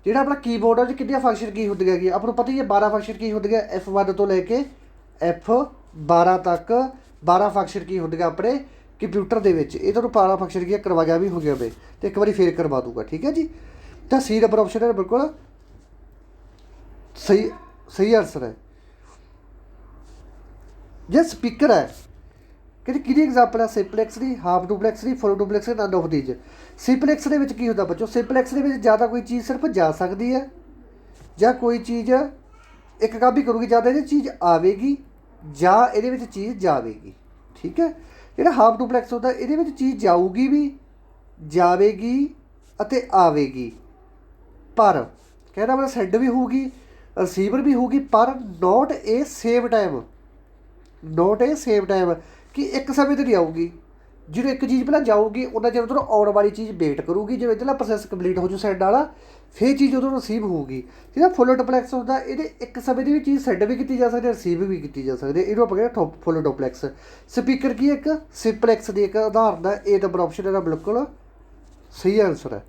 ਜਿਹੜਾ ਆਪਣਾ ਕੀਬੋਰਡ ਉਹ 'ਚ ਕਿੰਨੀਆਂ ਫੰਕਸ਼ਨ ਕੀ ਹੁੰਦੀਆਂ ਹੈਗੀਆਂ? ਆਪਾਂ ਨੂੰ ਪਤਾ ਹੀ ਹੈ 12 ਫੰਕਸ਼ਨ ਕੀ ਹੁੰਦੀਆਂ, F1 ਤੋਂ ਲੈ ਕੇ F12 ਤੱਕ 12 ਫੰਕਸ਼ਨ ਕੀ ਹੁੰਦੀਆਂ ਆਪਣੇ ਕੰਪਿਊਟਰ ਦੇ ਵਿੱਚ। ਇਹ ਤੁਹਾਨੂੰ 12 ਫੰਕਸ਼ਨ ਕੀ ਕਰਵਾਇਆ ਵੀ ਹੋ ਗਿਆ ਵੇ ਅਤੇ ਇੱਕ ਵਾਰੀ ਫੇਰ ਕਰਵਾ ਦੂੰਗਾ। ਠੀਕ ਹੈ ਜੀ, ਤਾਂ ਸੀ ਨੰਬਰ ਆਪਸ਼ਨ ਹੈ ਬਿਲਕੁਲ ਸਹੀ ਆਨਸਰ ਹੈ। ਜੇ ਸਪੀਕਰ ਹੈ ਕਿਹਦੀ ਐਗਜ਼ਾਮਪਲ ਹੈ? Simplex the, half duplex the, full duplex the, nun of these. Simplex ਦੇ ਵਿੱਚ ਕੀ ਹੁੰਦਾ ਬੱਚੋ? ਸਿੰਪਲੈਕਸ ਦੇ ਵਿੱਚ ਜਾਂ ਤਾਂ ਕੋਈ ਚੀਜ਼ ਸਿਰਫ ਜਾ ਸਕਦੀ ਹੈ ਜਾਂ ਕੋਈ ਚੀਜ਼ ਇੱਕ ਕੰਮ ਹੀ ਕਰੂਗੀ, ਜਾਂ ਤਾਂ ਇਹਦੀ ਚੀਜ਼ ਆਵੇਗੀ ਜਾਂ ਇਹਦੇ ਵਿੱਚ ਚੀਜ਼ ਜਾਵੇਗੀ। ਠੀਕ ਹੈ, ਜਿਹੜਾ ਹਾਫ ਡੁਪਲੈਕਸ ਹੁੰਦਾ ਇਹਦੇ ਵਿੱਚ ਚੀਜ਼ ਜਾਊਗੀ ਵੀ, ਜਾਵੇਗੀ ਅਤੇ ਆਵੇਗੀ, ਪਰ ਕਹਿਣਾ ਮਤਲਬ ਸੈਂਡ ਵੀ ਹੋਊਗੀ, ਰਿਸੀਵਰ ਵੀ ਹੋਊਗੀ, ਪਰ ਨੋਟ ਏ ਸੇਮ ਟਾਈਮ, ਨੋਟ ਏ ਸੇਮ ਟਾਈਮ ਕਿ ਇੱਕ ਸਮੇਂ 'ਤੇ ਨਹੀਂ ਆਊਗੀ। ਜਦੋਂ ਇੱਕ ਚੀਜ਼ ਪਹਿਲਾਂ ਜਾਊਗੀ ਉਹਨਾਂ ਚਿਰ ਉਧਰੋਂ ਆਉਣ ਵਾਲੀ ਚੀਜ਼ ਵੇਟ ਕਰੂਗੀ, ਜਦੋਂ ਇੱਧਰਲਾ ਪ੍ਰੋਸੈਸ ਕੰਪਲੀਟ ਹੋ ਜੂ ਸੈਂਡ ਵਾਲਾ ਫਿਰ ਚੀਜ਼ ਉਦੋਂ ਰਿਸੀਵ ਹੋਊਗੀ। ਜਿਹੜਾ ਫੁੱਲ ਡੁਪਲੈਕਸ ਹੁੰਦਾ ਇਹਦੇ ਇੱਕ ਸਮੇਂ ਦੀ ਵੀ ਚੀਜ਼ ਸੈਂਡ ਵੀ ਕੀਤੀ ਜਾ ਸਕਦੀ ਹੈ, ਰਿਸੀਵ ਵੀ ਕੀਤੀ ਜਾ ਸਕਦੀ ਹੈ, ਇਹਨੂੰ ਆਪਾਂ ਕਹਿੰਦੇ ਫੁੱਲ ਡੁਪਲੈਕਸ। ਸਪੀਕਰ ਕੀ ਇੱਕ ਸਿੰਪਲੈਕਸ ਦੀ ਇੱਕ ਉਦਾਹਰਨ ਹੈ। ਇਹ ਨੰਬਰ ਆਪਸ਼ਨ ਇਹਦਾ ਬਿਲਕੁਲ ਸਹੀ ਆਨਸਰ ਹੈ।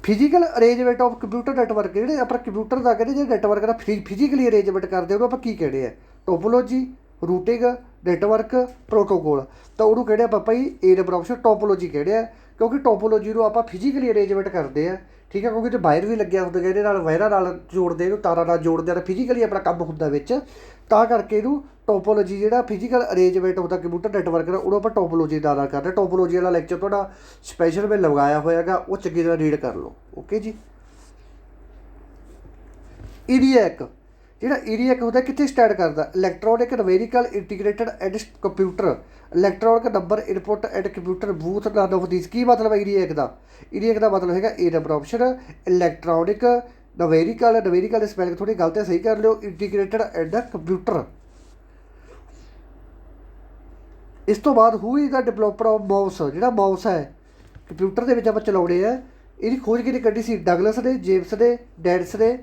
Physical arrangement of computer network, ਜਿਹੜੇ ਆਪਣਾ ਕੰਪਿਊਟਰ ਦਾ ਕਹਿੰਦੇ ਜਿਹੜੇ ਨੈਟਵਰਕ ਦਾ ਫਿਜ਼ੀਕਲੀ ਅਰੇਂਜਮੈਂਟ ਕਰਦੇ ਉਹਨੂੰ ਆਪਾਂ ਕੀ ਕਹਿੰਦੇ ਆ? Topology, rooting, network, protocol. ਤਾਂ ਉਹਨੂੰ ਕਹਿੰਦੇ ਆਪਾਂ ਭਾਈ ਏ ਨੰਬਰ ਆਪਸ਼ਨ ਟੋਪੋਲੋਜੀ ਕਹਿੰਦੇ ਆ, ਕਿਉਂਕਿ ਟੋਪੋਲੋਜੀ ਨੂੰ ਆਪਾਂ ਫਿਜ਼ੀਕਲੀ ਅਰੇਂਜਮੈਂਟ ਕਰਦੇ ਆ। ਠੀਕ ਹੈ, ਕਿਉਂਕਿ ਤੇ ਵਾਇਰ ਵੀ ਲੱਗਿਆ ਹੁੰਦਾ ਇਹਦੇ ਨਾਲ, ਵਾਇਰਾਂ ਨਾਲ ਜੋੜਦੇ ਇਹਨੂੰ, ਤਾਰਾਂ ਨਾਲ ਜੋੜਦੇ ਆ, ਫਿਜ਼ੀਕਲੀ ਆਪਣਾ ਕੰਮ ਹੁੰਦਾ ਵਿੱਚ, ਤਾਂ ਕਰਕੇ ਇਹਨੂੰ ਟੋਪੋਲੋਜੀ ਜਿਹੜਾ ਫਿਜ਼ੀਕਲ ਅਰੇਂਜਮੈਂਟ ਹੁੰਦਾ ਕੰਪਿਊਟਰ ਨੈਟਵਰਕ ਦਾ ਉਹਨੂੰ ਆਪਾਂ ਟੋਪੋਲੋਜੀ ਦਾ ਨਾਲ ਕਰਦੇ। ਟੋਪੋਲੋਜੀ ਵਾਲਾ ਲੈਕਚਰ ਤੁਹਾਡਾ ਸਪੈਸ਼ਲ ਮੈਂ ਲਗਾਇਆ ਹੋਇਆ ਹੈਗਾ, ਉਹ ਚੰਗੀ ਤਰ੍ਹਾਂ ਰੀਡ ਕਰ ਲਓ। ਓਕੇ ਜੀ। EDAC, ਜਿਹੜਾ EDAC ਹੁੰਦਾ ਕਿੱਥੇ ਸਟੈਂਡ ਕਰਦਾ? Electronic numerical integrated and computer, electronic number input and computer both none of these. ਕੀ ਮਤਲਬ ਹੈ EDAC ਦਾ? EDAC ਦਾ ਮਤਲਬ ਹੈਗਾ A number option electronic numerical, numerical ਦੀ ਸਪੈਲਿੰਗ ਥੋੜ੍ਹੀ ਗਲਤ ਹੈ, ਸਹੀ ਕਰ ਲਿਓ, ਇੰਟੀਗ੍ਰੇਟਡ ਐਂਡ ਕੰਪਿਊਟਰ। ਇਸ ਤੋਂ ਬਾਅਦ who is the developer of mouse, ਜਿਹੜਾ ਮਾਊਸ ਹੈ ਕੰਪਿਊਟਰ ਦੇ ਵਿੱਚ ਆਪਾਂ ਚਲਾਉਣੇ ਆ, ਇਹਦੀ ਖੋਜ ਕਿਹਨੇ ਕੱਢੀ ਸੀ? ਡਗਲਸ ਨੇ, ਜੇਮਸ ਨੇ, ਡੈਡਸ ਨੇ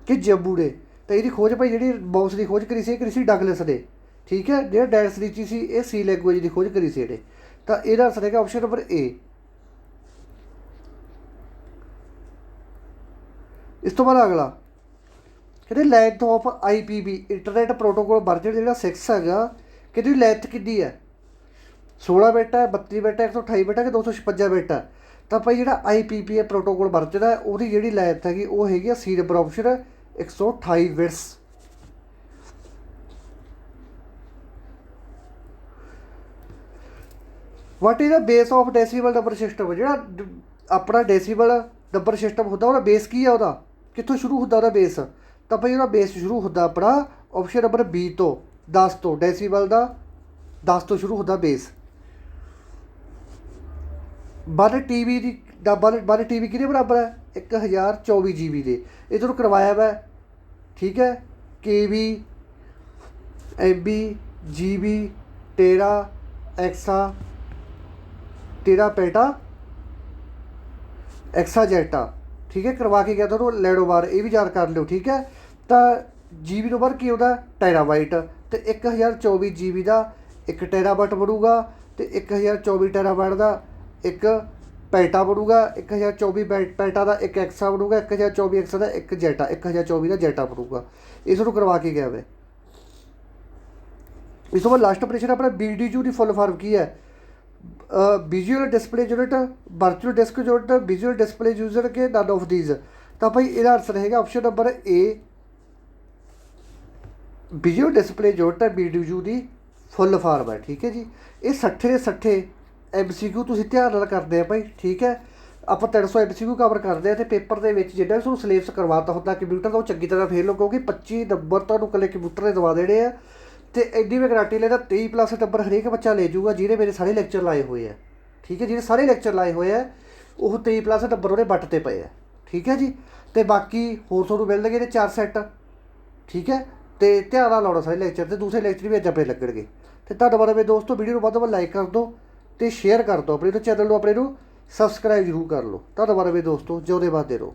ਕਿ ਜੰਬੂ ਨੇ? ਤਾਂ ਇਹਦੀ ਖੋਜ ਭਾਈ ਜਿਹੜੀ ਮਾਊਸ ਦੀ ਖੋਜ ਕਰੀ ਸੀ ਡਗਲਸ ਨੇ, ਠੀਕ ਹੈ। ਜਿਹੜਾ ਡੈਡਸ ਦੀ ਚੀਜ਼ ਸੀ ਇਹ ਸੀ ਲੈਂਗੁਏਜ ਦੀ ਖੋਜ ਕਰੀ ਸੀ ਇਹਨੇ। ਤਾਂ ਇਹਦਾ ਆਨਸਰ ਹੈਗਾ ਆਪਸ਼ਨ ਨੰਬਰ ਏ। ਇਸ ਤੋਂ ਬਾਅਦ ਅਗਲਾ ਕਹਿੰਦੇ length of IPv internet protocol version ਜਿਹੜਾ 6 ਹੈਗਾ, ਕਿਹਦੀ ਲੈਂਥ ਕਿੰਨੀ ਹੈ? 16 ਬਿਟ ਹੈ, 32 ਬਿਟ ਹੈ, 128 ਬਿਟ ਹੈ ਕਿ 256 ਬਿਟ ਹੈ? ਤਾਂ ਭਾਈ ਜਿਹੜਾ IPv ਪ੍ਰੋਟੋਕੋਲ ਵਰਜਨ ਹੈ ਉਹਦੀ ਜਿਹੜੀ ਲੈਂਥ ਹੈਗੀ ਉਹ ਹੈਗੀ ਆ C number option 128 bits. What is the base of decimal number system? ਜਿਹੜਾ ਆਪਣਾ ਡੈਸੀਬਲ ਨੰਬਰ ਸਿਸਟਮ ਹੁੰਦਾ ਉਹਦਾ ਬੇਸ ਕੀ ਆ? ਉਹਦਾ ਕਿੱਥੋਂ ਸ਼ੁਰੂ ਹੁੰਦਾ ਉਹਦਾ ਬੇਸ? ਤਾਂ ਭਾਈ ਉਹਦਾ ਬੇਸ ਸ਼ੁਰੂ ਹੁੰਦਾ ਆਪਣਾ ਆਪਸ਼ਨ ਨੰਬਰ B ਤੋਂ, 10 ਤੋਂ। ਡੈਸੀਬਲ ਦਾ 10 ਤੋਂ ਸ਼ੁਰੂ ਹੁੰਦਾ ਬੇਸ। 1 TB ਦੀ 1 TB ਕਿਹਦੇ ਬਰਾਬਰ ਹੈ? 1024 GB ਦੇ। ਇਹ ਤੁਹਾਨੂੰ ਕਰਵਾਇਆ ਵਾ, ਠੀਕ ਹੈ। KB, MB, GB, ਟੇਰਾ, ਐਕਸਾ, ਤੇਰਾ ਪੈਟਾ, ਐਕਸਾ ਜੈਟਾ, ਠੀਕ ਹੈ, ਕਰਵਾ ਕੇ ਗਿਆ ਤੁਹਾਨੂੰ ਲੈਡੋਵਾਰ, ਇਹ ਵੀ ਯਾਦ ਕਰ ਲਿਓ, ਠੀਕ ਹੈ। ਤਾਂ GB ਨੰਬਰ ਕੀ ਉਹਦਾ? ਟੈਰਾਬਾਈਟ। ਅਤੇ 1024 GB ਦਾ 1 ਟੈਰਾਬਾਈਟ ਬਣੂਗਾ, ਅਤੇ 1024 ਟੈਰਾਬਾਈਟ ਦਾ 1 ਪੈਟਾ ਬਣੂਗਾ, 1024 ਪੈਟਾ ਦਾ 1 ਐਕਸਾ ਬਣੂਗਾ, 1024 ਐਕਸਾ ਦਾ 1 ਜੈਟਾ, 1024 ਦਾ ਜੈਟਾ ਬਣੂਗਾ। ਇਹ ਤੁਹਾਨੂੰ ਕਰਵਾ ਕੇ ਗਿਆ ਵੇ। ਇਸ ਤੋਂ ਬਾਅਦ ਲਾਸਟ ਆਪਰੇਸ਼ਨ ਆਪਣਾ BDU ਦੀ ਫੁੱਲ ਫਾਰਮ ਕੀ ਹੈ? Visual display unit, virtual disk unit, visual display user ਕੇ ਨਨ ਆਫ ਦੀਜ਼। ਤਾਂ ਭਾਈ ਇਹਦਾ ਆਨਸਰ ਹੈਗਾ option number A. Visual display unit ਹੈ BDU ਦੀ ਫੁੱਲ ਫਾਰਮ ਹੈ, ਠੀਕ ਹੈ ਜੀ। ਇਹ 60 ਦੇ 60 MCQ ਤੁਸੀਂ ਧਿਆਨ ਨਾਲ ਕਰਦੇ ਆ ਭਾਈ, ਠੀਕ ਹੈ। ਆਪਾਂ 300 MCQ ਕਵਰ ਕਰਦੇ ਹਾਂ, ਅਤੇ ਪੇਪਰ ਦੇ ਵਿੱਚ ਜਿੱਦਾਂ ਵੀ ਤੁਹਾਨੂੰ ਸਿਲੇਬਸ ਕਰਵਾਤਾ ਹੁੰਦਾ ਕੰਪਿਊਟਰ ਦਾ ਉਹ ਚੰਗੀ ਤਰ੍ਹਾਂ ਫੇਰ ਲਓ, ਕਿਉਂਕਿ 25 ਨੰਬਰ ਤੁਹਾਨੂੰ ਇਕੱਲੇ ਕੰਪਿਊਟਰ ਦੇ ਦਵਾ ਦੇਣੇ ਆ। ਅਤੇ ਐਡੀ ਮੈਂ ਗਾਰੰਟੀ ਲੈਦਾ 23+ ਨੰਬਰ ਹਰੇਕ ਬੱਚਾ ਲੈ ਜਾਊਗਾ ਜਿਹਨੇ ਮੇਰੇ ਸਾਰੇ ਲੈਕਚਰ ਲਾਏ ਹੋਏ ਆ, ਠੀਕ ਹੈ। ਜਿਹਨੇ ਸਾਰੇ ਲੈਕਚਰ ਲਾਏ ਹੋਏ ਆ ਉਹ 23+ ਨੰਬਰ ਉਹਨੇ ਵੱਟ 'ਤੇ ਪਏ ਆ, ਠੀਕ ਹੈ ਜੀ। ਅਤੇ ਬਾਕੀ ਹੋਰ ਤੁਹਾਨੂੰ ਮਿਲਣਗੇ ਇਹਦੇ 4 ਸੈੱਟ, ਠੀਕ ਹੈ। ਅਤੇ ਧਿਆਨ ਨਾਲ ਲਾਉਣਾ ਸਾਰੇ ਲੈਕਚਰ, ਅਤੇ ਦੂਸਰੇ ਲੈਕਚਰ ਵੀ ਅੱਜ ਆਪਣੇ ਲੱਗਣਗੇ। ਅਤੇ ਧੰਨਵਾਦ ਮੇਰੇ ਦੋਸਤੋ, ਵੀਡੀਓ ਨੂੰ ਵੱਧ ਤੋਂ ਵੱਧ ਲਾਈਕ ਕਰ ਦਿਓ ਅਤੇ ਸ਼ੇਅਰ ਕਰ ਦਿਓ ਆਪਣੇ ਚੈਨਲ ਨੂੰ, ਆਪਣੇ ਨੂੰ ਸਬਸਕ੍ਰਾਈਬ ਜ਼ਰੂਰ ਕਰ ਲਓ। ਧੰਨਵਾਦ ਮੇਰੇ ਦੋਸਤੋ, ਜਿਉਂਦੇ ਵੱਸਦੇ ਰਹੋ।